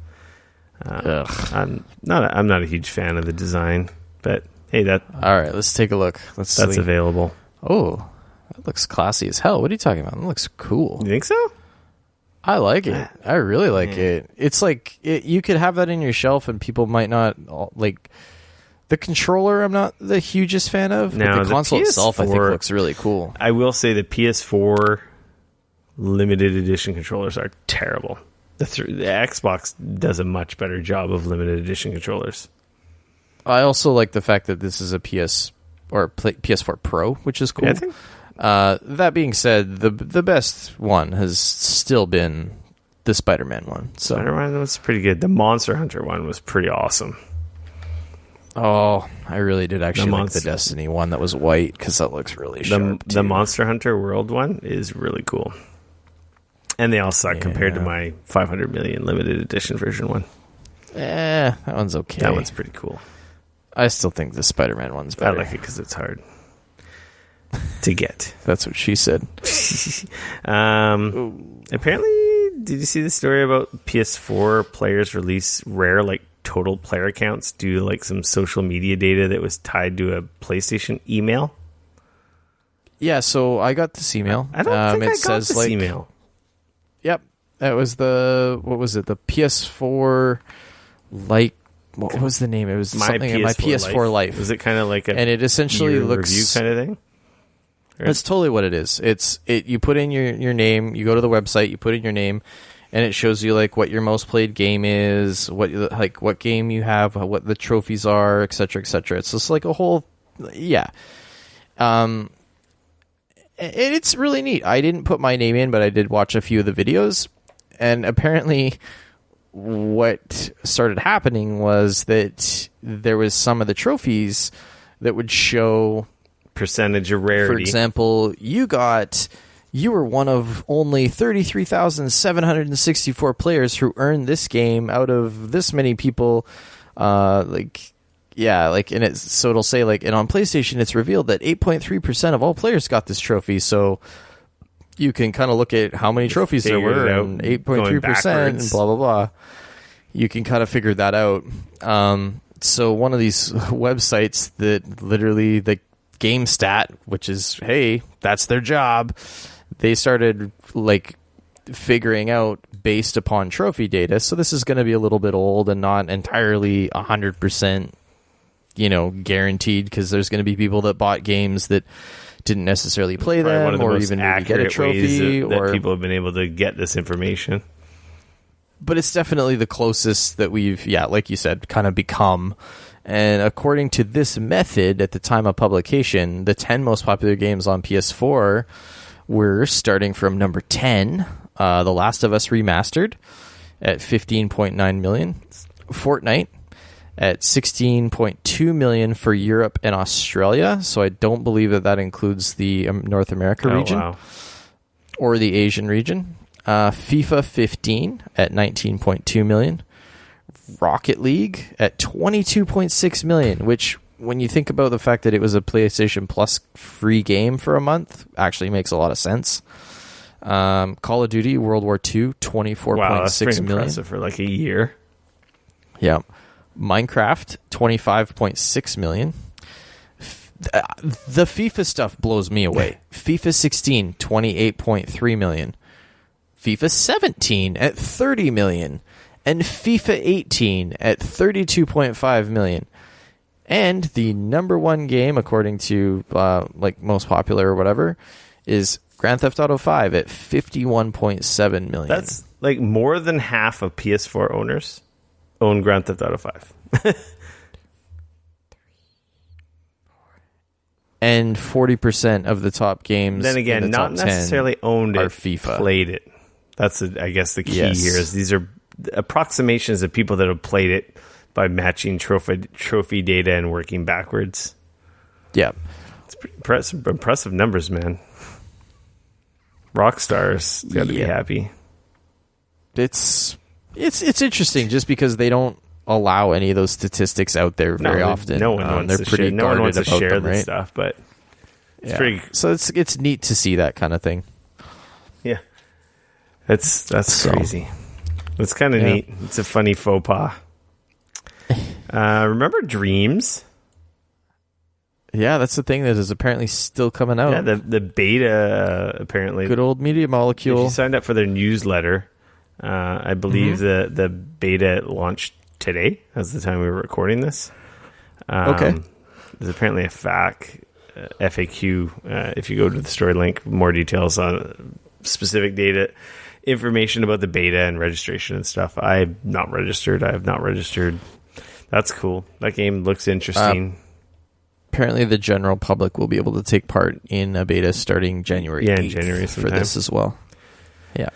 I'm not a huge fan of the design, but hey, all right. Let's take a look. That's available. Oh, that looks classy as hell. What are you talking about? That looks cool. You think so? I like it. I really like it. It's like you could have that in your shelf, and people might not like the controller. I'm not the hugest fan of. No, but the console PS4, itself, I think, looks really cool. I will say the PS4 limited edition controllers are terrible. The Xbox does a much better job of limited edition controllers. I also like the fact that this is a PS4 Pro, which is cool. Yeah, I think. That being said, the best one has still been the Spider-Man one. So Spider-Man was pretty good. The Monster Hunter one was pretty awesome. Oh, I really did actually like the Destiny one that was white because that looks really sharp. The Monster Hunter World one is really cool. And they all suck compared to my 500 million limited edition version one. That one's okay. That one's pretty cool. I still think the Spider-Man one's better. I like it because it's hard to get. That's what she said. Apparently, did you see the story about PS4 players release rare total player accounts due to some social media data that was tied to a PlayStation email? Yeah, so I got this email. I don't think I got this email. Yep, that was the PS4 what was the name? It was my something in my PS4 Life. Was it kind of like and it essentially looks review kind of thing? That's totally what it is. You put in your name, you go to the website, you put in your name, and it shows you what your most played game is, what game you have, what the trophies are, etc., etc. It's just like a whole it's really neat. I didn't put my name in, but I did watch a few of the videos, and apparently what started happening was that there was some of the trophies that would show percentage of rarity. For example, you were one of only 33,764 players who earned this game out of this many people. And so it'll say and on PlayStation it's revealed that 8.3% of all players got this trophy. So you can kind of look at how many trophies there were and 8.3% and blah blah blah. You can kind of figure that out. So one of these websites that literally the GameStat, which is that's their job, they started figuring out based upon trophy data. So this is going to be a little bit old and not entirely 100% guaranteed, because there's going to be people that bought games that didn't necessarily play them or even maybe get a trophy, that people have been able to get this information. But it's definitely the closest that we've, like you said, kind of become. And according to this method, at the time of publication, the 10 most popular games on PS4 were starting from number 10, The Last of Us Remastered at 15.9 million, Fortnite at 16.2 million for Europe and Australia. So I don't believe that includes the North America region or the Asian region. FIFA 15 at 19.2 million. Rocket League at 22.6 million, which, when you think about the fact that it was a PlayStation Plus free game for a month, actually makes a lot of sense. Call of Duty World War II, 24.6 million. Impressive for a year. Yeah. Minecraft, 25.6 million. The FIFA stuff blows me away. FIFA 16, 28.3 million. FIFA 17 at 30 million. And FIFA 18 at 32.5 million. And the number one game, according to most popular or whatever, is Grand Theft Auto 5 at 51.7 million. That's like more than half of PS4 owners own Grand Theft Auto 5. And 40% of the top games. Then again, not necessarily owned it, FIFA. Played it. That's, I guess, the key Yes. here is these are approximations of people that have played it by matching trophy data and working backwards. Yeah. It's pretty impressive numbers, man. Rockstar's got to be happy. It's interesting just because they don't allow any of those statistics out there very often. No one wants to share. No one wants to share them, this right? stuff, but it's Yeah. pretty. So it's neat to see that kind of thing. Yeah, that's crazy. It's kind of neat. It's a funny faux pas. Remember Dreams? Yeah, that's the thing that is apparently still coming out. Yeah, the beta apparently. Good old Media Molecule. If you signed up for their newsletter, I believe the beta launched today. That's the time we were recording this. Okay. There's apparently a FAQ. If you go to the story link, more details on specific data, information about the beta and registration and stuff. I have not registered. That's cool. That game looks interesting. Apparently, the general public will be able to take part in a beta starting January 8th in January for this as well. Yeah.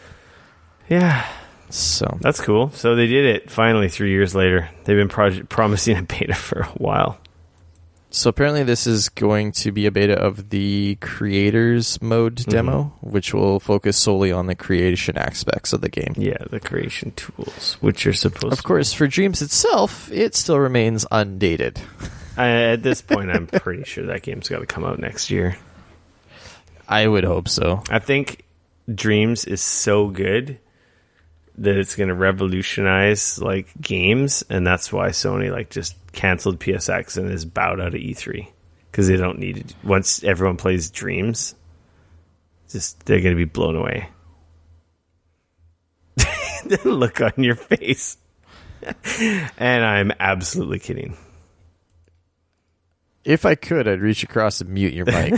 Yeah. So that's cool. So they did it finally 3 years later. They've been promising a beta for a while. So apparently this is going to be a beta of the creators mode demo, which will focus solely on the creation aspects of the game. Yeah, the creation tools, which are supposed Of course, for Dreams itself, it still remains undated. At this point, I'm pretty sure that game's got to come out next year. I would hope so. I think Dreams is so good that it's going to revolutionize like games, and that's why Sony just canceled PSX and is bowed out of E3 because they don't need it. Once everyone plays Dreams, they're going to be blown away. The look on your face, and I'm absolutely kidding. If I could, I'd reach across and mute your mic,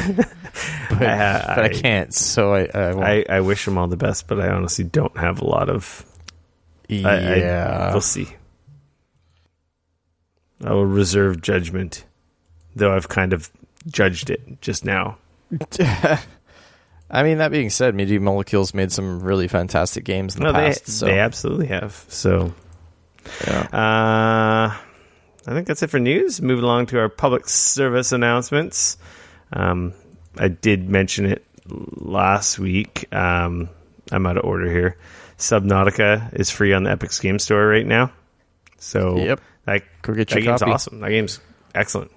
but I can't. So I won't. I wish them all the best, but I honestly don't have a lot of. We'll see. I will reserve judgment, though I've kind of judged it just now. I mean, that being said, Media Molecule's made some really fantastic games in the past. They absolutely have. So, yeah. I think that's it for news. Moving along to our public service announcements. I did mention it last week. I'm out of order here. Subnautica is free on the Epic Game Store right now. So go get your game's copy. awesome. That game's excellent.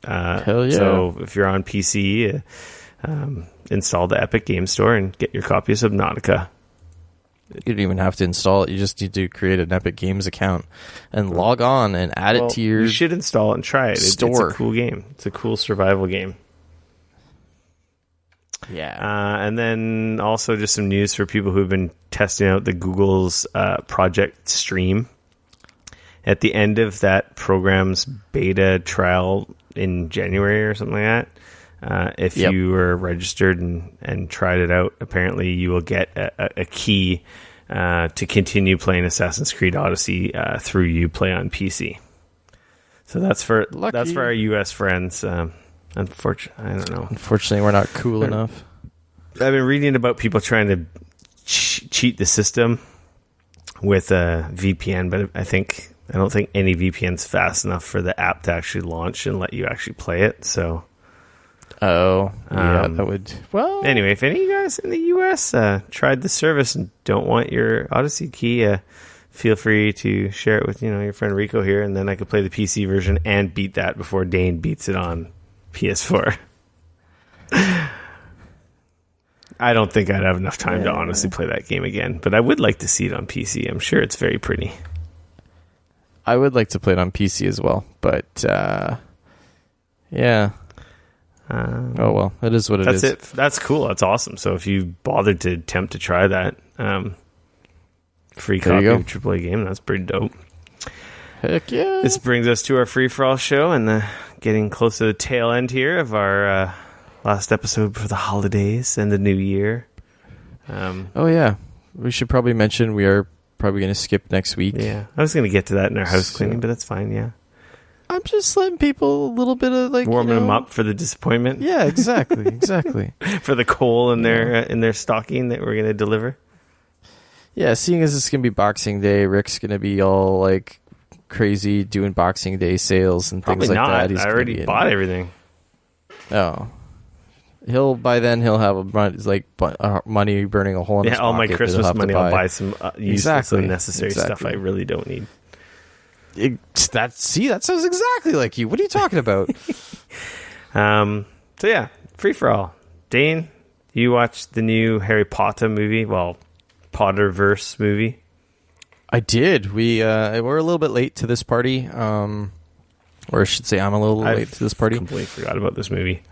Hell yeah. So if you're on PC, install the Epic Game Store and get your copy of Subnautica. You don't even have to install it. You just need to create an Epic Games account and log on and add it to your You should install it and try it. store. It's a cool game. It's a cool survival game. Yeah. And then also just some news for people who've been testing out the Google's Project Stream. At the end of that program's beta trial in January or something like that, if you were registered and tried it out, apparently you will get a key to continue playing Assassin's Creed Odyssey through Uplay on PC. So that's for our US friends. Unfortunately, I don't know. Unfortunately, we're not cool enough. I've been reading about people trying to cheat the system with a VPN, but I don't think any VPN's fast enough for the app to actually launch and let you actually play it. So, that would. Well, anyway, if any of you guys in the US tried the service and don't want your Odyssey key, feel free to share it with your friend Rico here, and then I could play the PC version and beat that before Dane beats it on PS4. I don't think I'd have enough time to honestly play that game again, but I would like to see it on PC. I'm sure it's very pretty. I would like to play it on PC as well, but yeah. Oh well, it is what it is. That's it. That's cool. That's awesome. So if you bothered to attempt to try that free copy of a AAA game, that's pretty dope. Heck yeah! This brings us to our free for all show, and getting close to the tail end here of our last episode for the holidays and the new year. Oh yeah, we should probably mention we are probably going to skip next week. Yeah, I was going to get to that in our house cleaning, but that's fine. Yeah. I'm just letting people a little bit of warming them up for the disappointment. Yeah, exactly. For the coal in their stocking that we're going to deliver. Yeah, seeing as it's going to be Boxing Day, Rick's going to be all like crazy doing Boxing Day sales and probably things like not. that. I already bought everything. Oh, by then he'll have money burning a hole in his pocket. All my Christmas money, I'll buy some useless, unnecessary stuff I really don't need. That sounds exactly like you. What are you talking about? So yeah, free for all. Dane, you watched the new Harry Potter movie? Well, Potterverse movie. I did. We're a little bit late to this party. Or I should say, I'm a little late to this party. I completely forgot about this movie.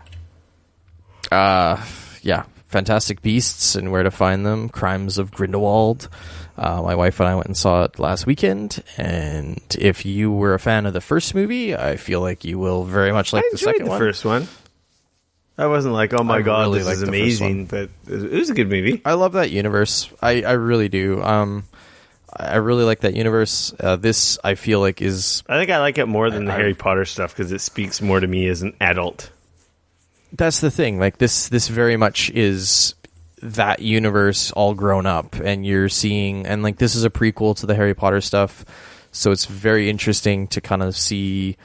Yeah, Fantastic Beasts and Where to Find Them, Crimes of Grindelwald. My wife and I went and saw it last weekend, and if you were a fan of the first movie, I feel like you will very much like the second one. I enjoyed the first one. I wasn't like, oh my god, really this is amazing, but it was a good movie. I love that universe. I really do. I really like that universe. This, I feel like, is... I think I like it more than the Harry Potter stuff because it speaks more to me as an adult. That's the thing. Like, this very much is that universe all grown up, and you're seeing... And, like, this is a prequel to the Harry Potter stuff, so it's very interesting to kind of see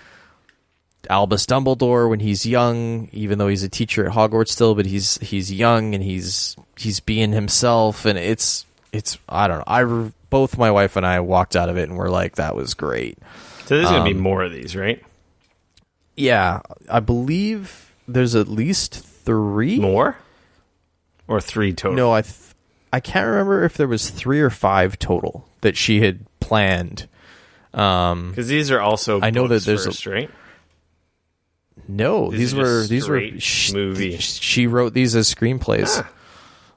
Albus Dumbledore when he's young, even though he's a teacher at Hogwarts still, but he's young, and he's being himself, and it's I don't know. Both my wife and I walked out of it and we're like, that was great. So there's going to be more of these, right? Yeah. I believe there's at least 3. More? Or 3 total? No, I can't remember if there was 3 or 5 total that she had planned. Because these are also I know that there's first, right? No, these were movie. She wrote these as screenplays.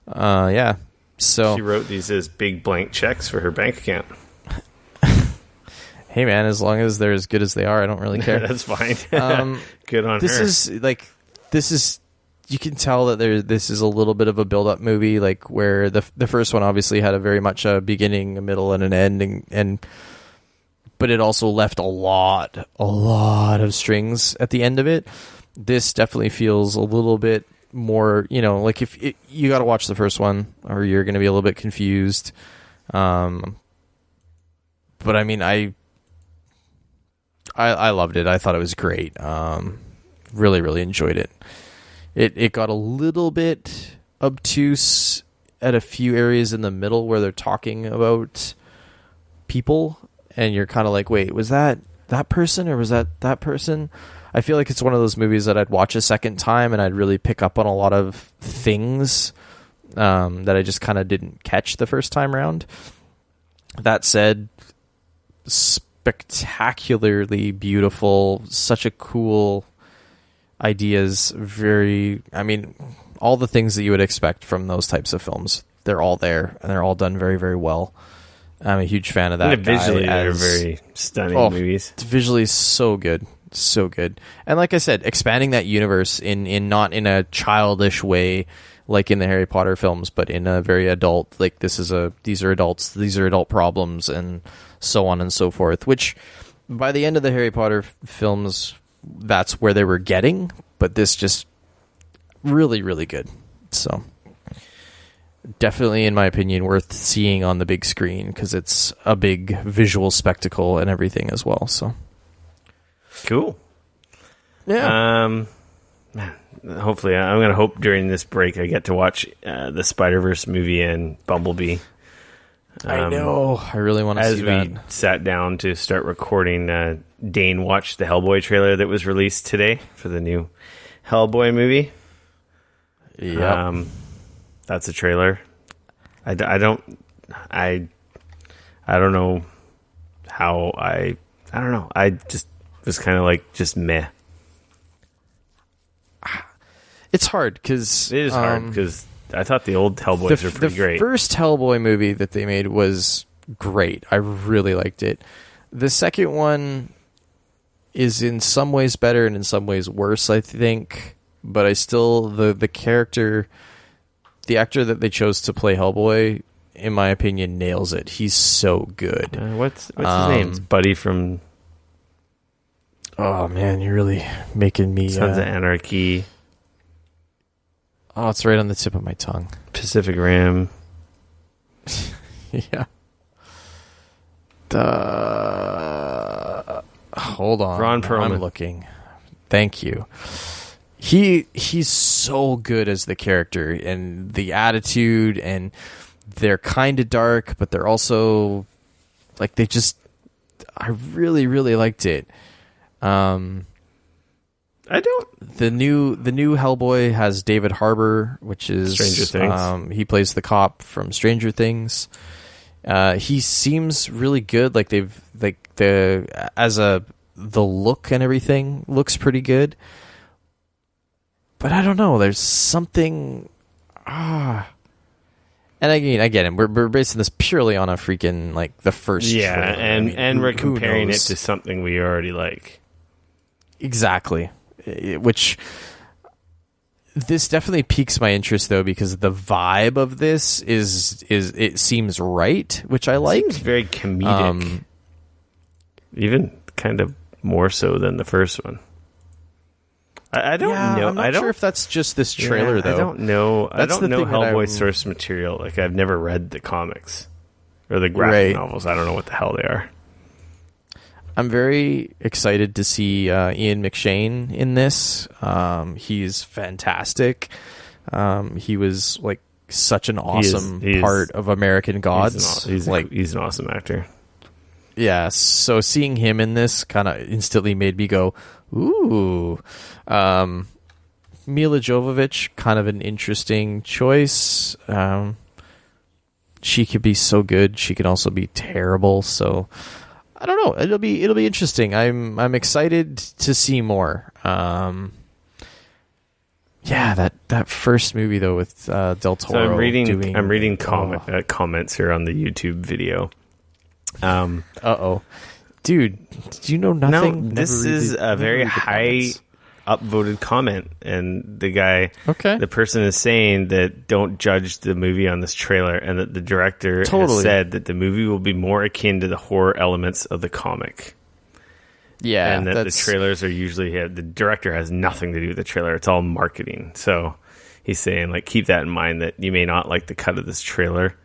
Yeah. So she wrote these as big blank checks for her bank account. Hey man, as long as they're as good as they are, I don't really care. That's fine. Good on her. This is you can tell that this is a little bit of a build-up movie, like where the first one obviously had a very much a beginning, a middle, and an end, but it also left a lot of strings at the end of it. This definitely feels a little bit more, like if you got to watch the first one or you're going to be a little bit confused. But I mean, I loved it. I thought it was great. Really, really enjoyed it. It got a little bit obtuse at a few areas in the middle where they're talking about people and you're kind of like, wait, was that person or was that person? I feel like it's one of those movies that I'd watch a second time and I'd really pick up on a lot of things that I just kind of didn't catch the first time around. That said, spectacularly beautiful, such a cool ideas, all the things that you would expect from those types of films, they're all there and they're all done very, very well. I'm a huge fan of that. And visually, they're very stunning movies. It's visually so good. So good. And like I said, expanding that universe in not in a childish way like in the Harry Potter films, but in a very adult, like these are adults, these are adult problems and so on and so forth, which by the end of the Harry Potter films, that's where they were getting, but this just really, really good. So definitely, in my opinion, worth seeing on the big screen because it's a big visual spectacle and everything as well. So cool. Yeah. Hopefully, I'm going to hope during this break I get to watch the Spider-Verse movie and Bumblebee. I know. I really want to see that. As we sat down to start recording, Dane watched the Hellboy trailer that was released today for the new Hellboy movie. Yeah. That's a trailer. I don't know how I I don't know. I just was kind of like just meh. It's hard because It is hard because I thought the old Hellboys were pretty great. The first Hellboy movie that they made was great. I really liked it. The second one is in some ways better and in some ways worse, I think. But I still the actor that they chose to play Hellboy, in my opinion, nails it. He's so good. What's his name? It's Buddy from. Oh man, you're really making me. Sons of Anarchy. Oh, it's right on the tip of my tongue. Pacific Rim. Yeah. Hold on. Ron Perlman. I'm looking. Thank you. He's so good as the character and the attitude, and they're kind of dark, but they're also like I really, really liked it. The new Hellboy has David Harbour, which is Stranger Things. He plays the cop from Stranger Things. He seems really good. Like the look and everything looks pretty good. But I don't know. There's something. And again, we're basing this purely on a freaking like the first. Yeah, trailer. and we're comparing it to something we already like. Exactly. Which this definitely piques my interest though, because the vibe of this is it seems right, which I like. It seems very comedic, even kind of more so than the first one. I don't know. I'm not sure if that's just this trailer though. I don't know. I That's don't know the thing Hellboy source material. Like I've never read the comics or the graphic novels. I don't know what the hell they are. I'm very excited to see Ian McShane in this. He's fantastic. He was like such an awesome part of American Gods. He's an awesome actor. Yeah, so seeing him in this kind of instantly made me go, ooh. Mila Jovovich, kind of an interesting choice. She could be so good. She could also be terrible. So I don't know. It'll be interesting. I'm excited to see more. Yeah, that first movie though with Del Toro. So I'm reading comments here on the YouTube video. Dude, do you know nothing? No, this is a very high upvoted comment, and the person is saying that don't judge the movie on this trailer, and that the director has said that the movie will be more akin to the horror elements of the comic. Yeah, and that the trailers are usually the director has nothing to do with the trailer; it's all marketing. So he's saying, like, keep that in mind, that you may not like the cut of this trailer,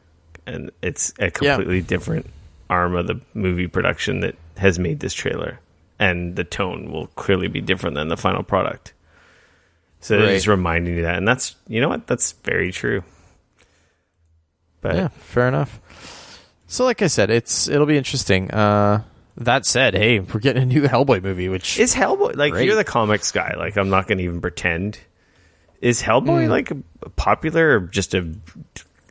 and it's a completely different arm of the movie production that has made this trailer, and the tone will clearly be different than the final product. So they're just reminding you that, and that's, you know what, that's very true. But yeah, fair enough. So like I said, it'll be interesting. That said, hey, we're getting a new Hellboy movie, which is Hellboy, like, you're the comics guy, like, I'm not going to even pretend. Is Hellboy like a popular, or just a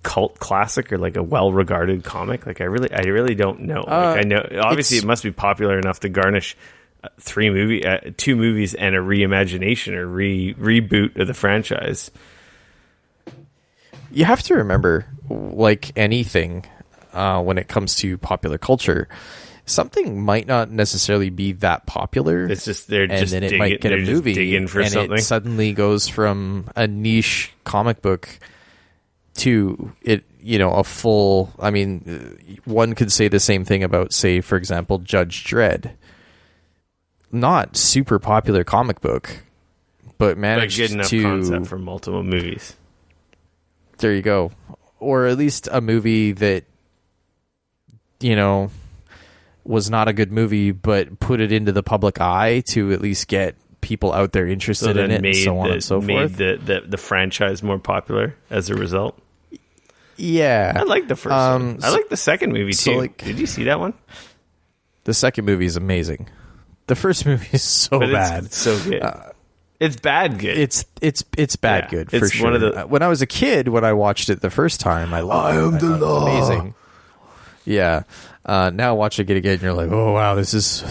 cult classic, or like a well-regarded comic? Like I really don't know. Like, I know obviously it must be popular enough to garnish 2 movies and a reimagination or reboot of the franchise. You have to remember, like anything, when it comes to popular culture, something might not necessarily be that popular. It's just it might get a movie, and something. It suddenly goes from a niche comic book to it, a full. I mean, one could say the same thing about, say, for example, Judge Dredd. Not super popular comic book, but managed good enough concept for multiple movies. There you go, or at least a movie that was not a good movie, but put it into the public eye to at least get people out there interested in it, and so on and so forth. Made the franchise more popular as a result. Yeah, I like the first one. I like the second movie too. Did you see that one? The second movie is amazing. The first movie is so bad. It's so good. It's bad good. It's bad good for sure. When I was a kid, when I watched it the first time, I loved it. I am the law. Amazing. Yeah. Now watching it again, you're like, oh wow, this is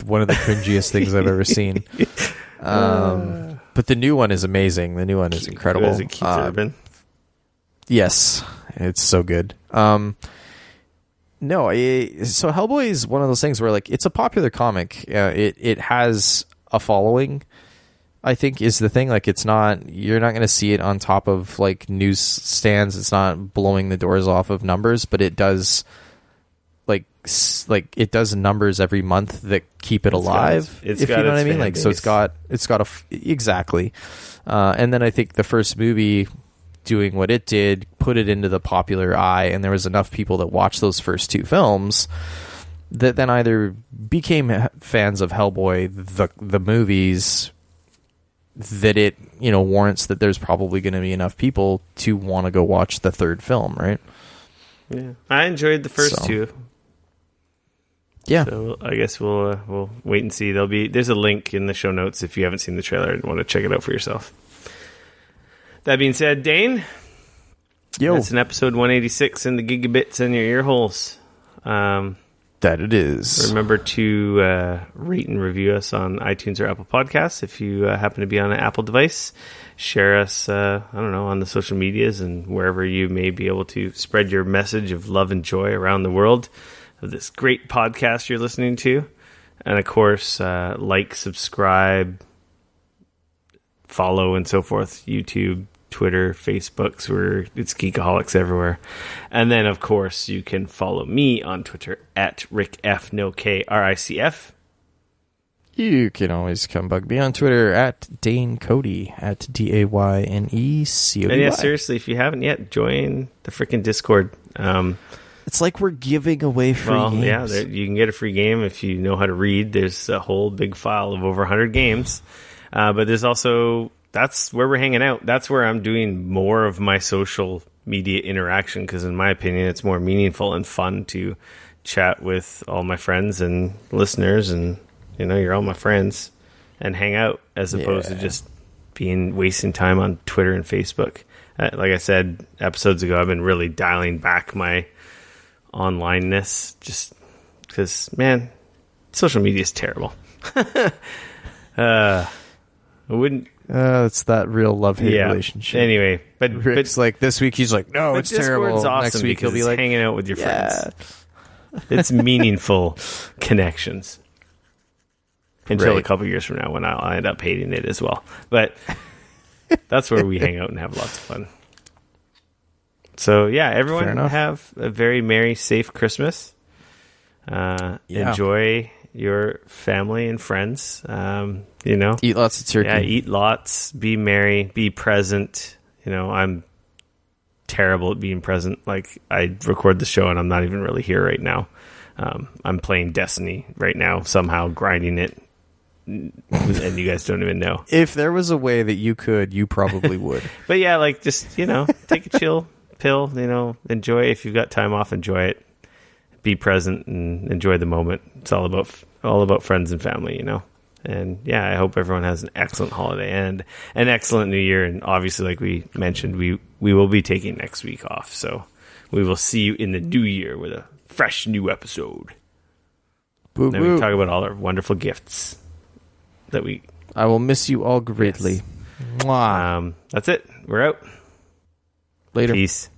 one of the cringiest things I've ever seen. But the new one is amazing. The new one is incredible. Is it Keith Urban? Yes, it's so good. So Hellboy is one of those things where like it's a popular comic. It has a following, I think, is the thing. Like you're not going to see it on top of like newsstands. It's not blowing the doors off of numbers, but it does like it does numbers every month that keep it alive. It's if got you know what I its mean. fan Like base. so it's got exactly. And then I think the first movie doing what it did put it into the popular eye, and there was enough people that watched those first two films that then either became fans of Hellboy the movies, that it warrants that there's probably going to be enough people to want to go watch the third film, right? Yeah, I enjoyed the first two. Yeah, so I guess we'll wait and see. There's a link in the show notes if you haven't seen the trailer and want to check it out for yourself. That being said, Dane, that's an episode 186 in the gigabits in your ear holes. That it is. Remember to rate and review us on iTunes or Apple Podcasts if you happen to be on an Apple device. Share us, on the social medias and wherever you may be able to spread your message of love and joy around the world of this great podcast you're listening to. And, of course, like, subscribe, follow, and so forth. YouTube, Twitter, Facebook, it's Geekoholics everywhere. And then, of course, you can follow me on Twitter at RickF. You can always come bug me on Twitter at Dane Cody, at DAYNECODY. And yeah, seriously, if you haven't yet, join the freaking Discord. It's like we're giving away free games. Yeah, you can get a free game if you know how to read. There's a whole big file of over 100 games. But there's also, that's where we're hanging out. That's where I'm doing more of my social media interaction, because in my opinion, it's more meaningful and fun to chat with all my friends and listeners, and you're all my friends, and hang out as opposed to just wasting time on Twitter and Facebook. Like I said episodes ago, I've been really dialing back my onlineness, just because, man, social media is terrible. I wouldn't. It's that real love-hate relationship. Anyway, but Rick's like, this week he's like, no, it's terrible. Awesome. Next week he'll be like, hanging out with your friends. It's meaningful connections. Until a couple years from now, when I'll end up hating it as well. But that's where we hang out and have lots of fun. So yeah, everyone have a very merry, safe Christmas. Enjoy your family and friends. Eat lots of turkey. Yeah, eat lots. Be merry. Be present. I'm terrible at being present. Like, I record the show and I'm not even really here right now. I'm playing Destiny right now, somehow grinding it, and you guys don't even know. If there was a way that you could, you probably would. But yeah, like, just take a chill pill. Enjoy. If you've got time off, enjoy it. Be present and enjoy the moment. It's all about friends and family. And yeah, I hope everyone has an excellent holiday and an excellent new year. And obviously, like we mentioned, we will be taking next week off. So we will see you in the new year with a fresh new episode. Boo, then we can talk about all our wonderful gifts that we... I will miss you all greatly. Yes. That's it. We're out. Later. Peace.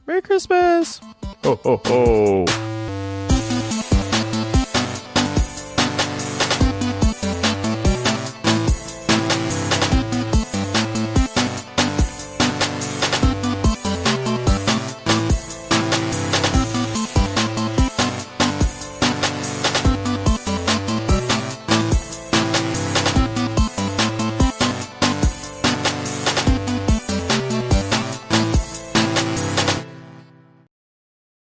Merry Christmas. Ho, ho, ho.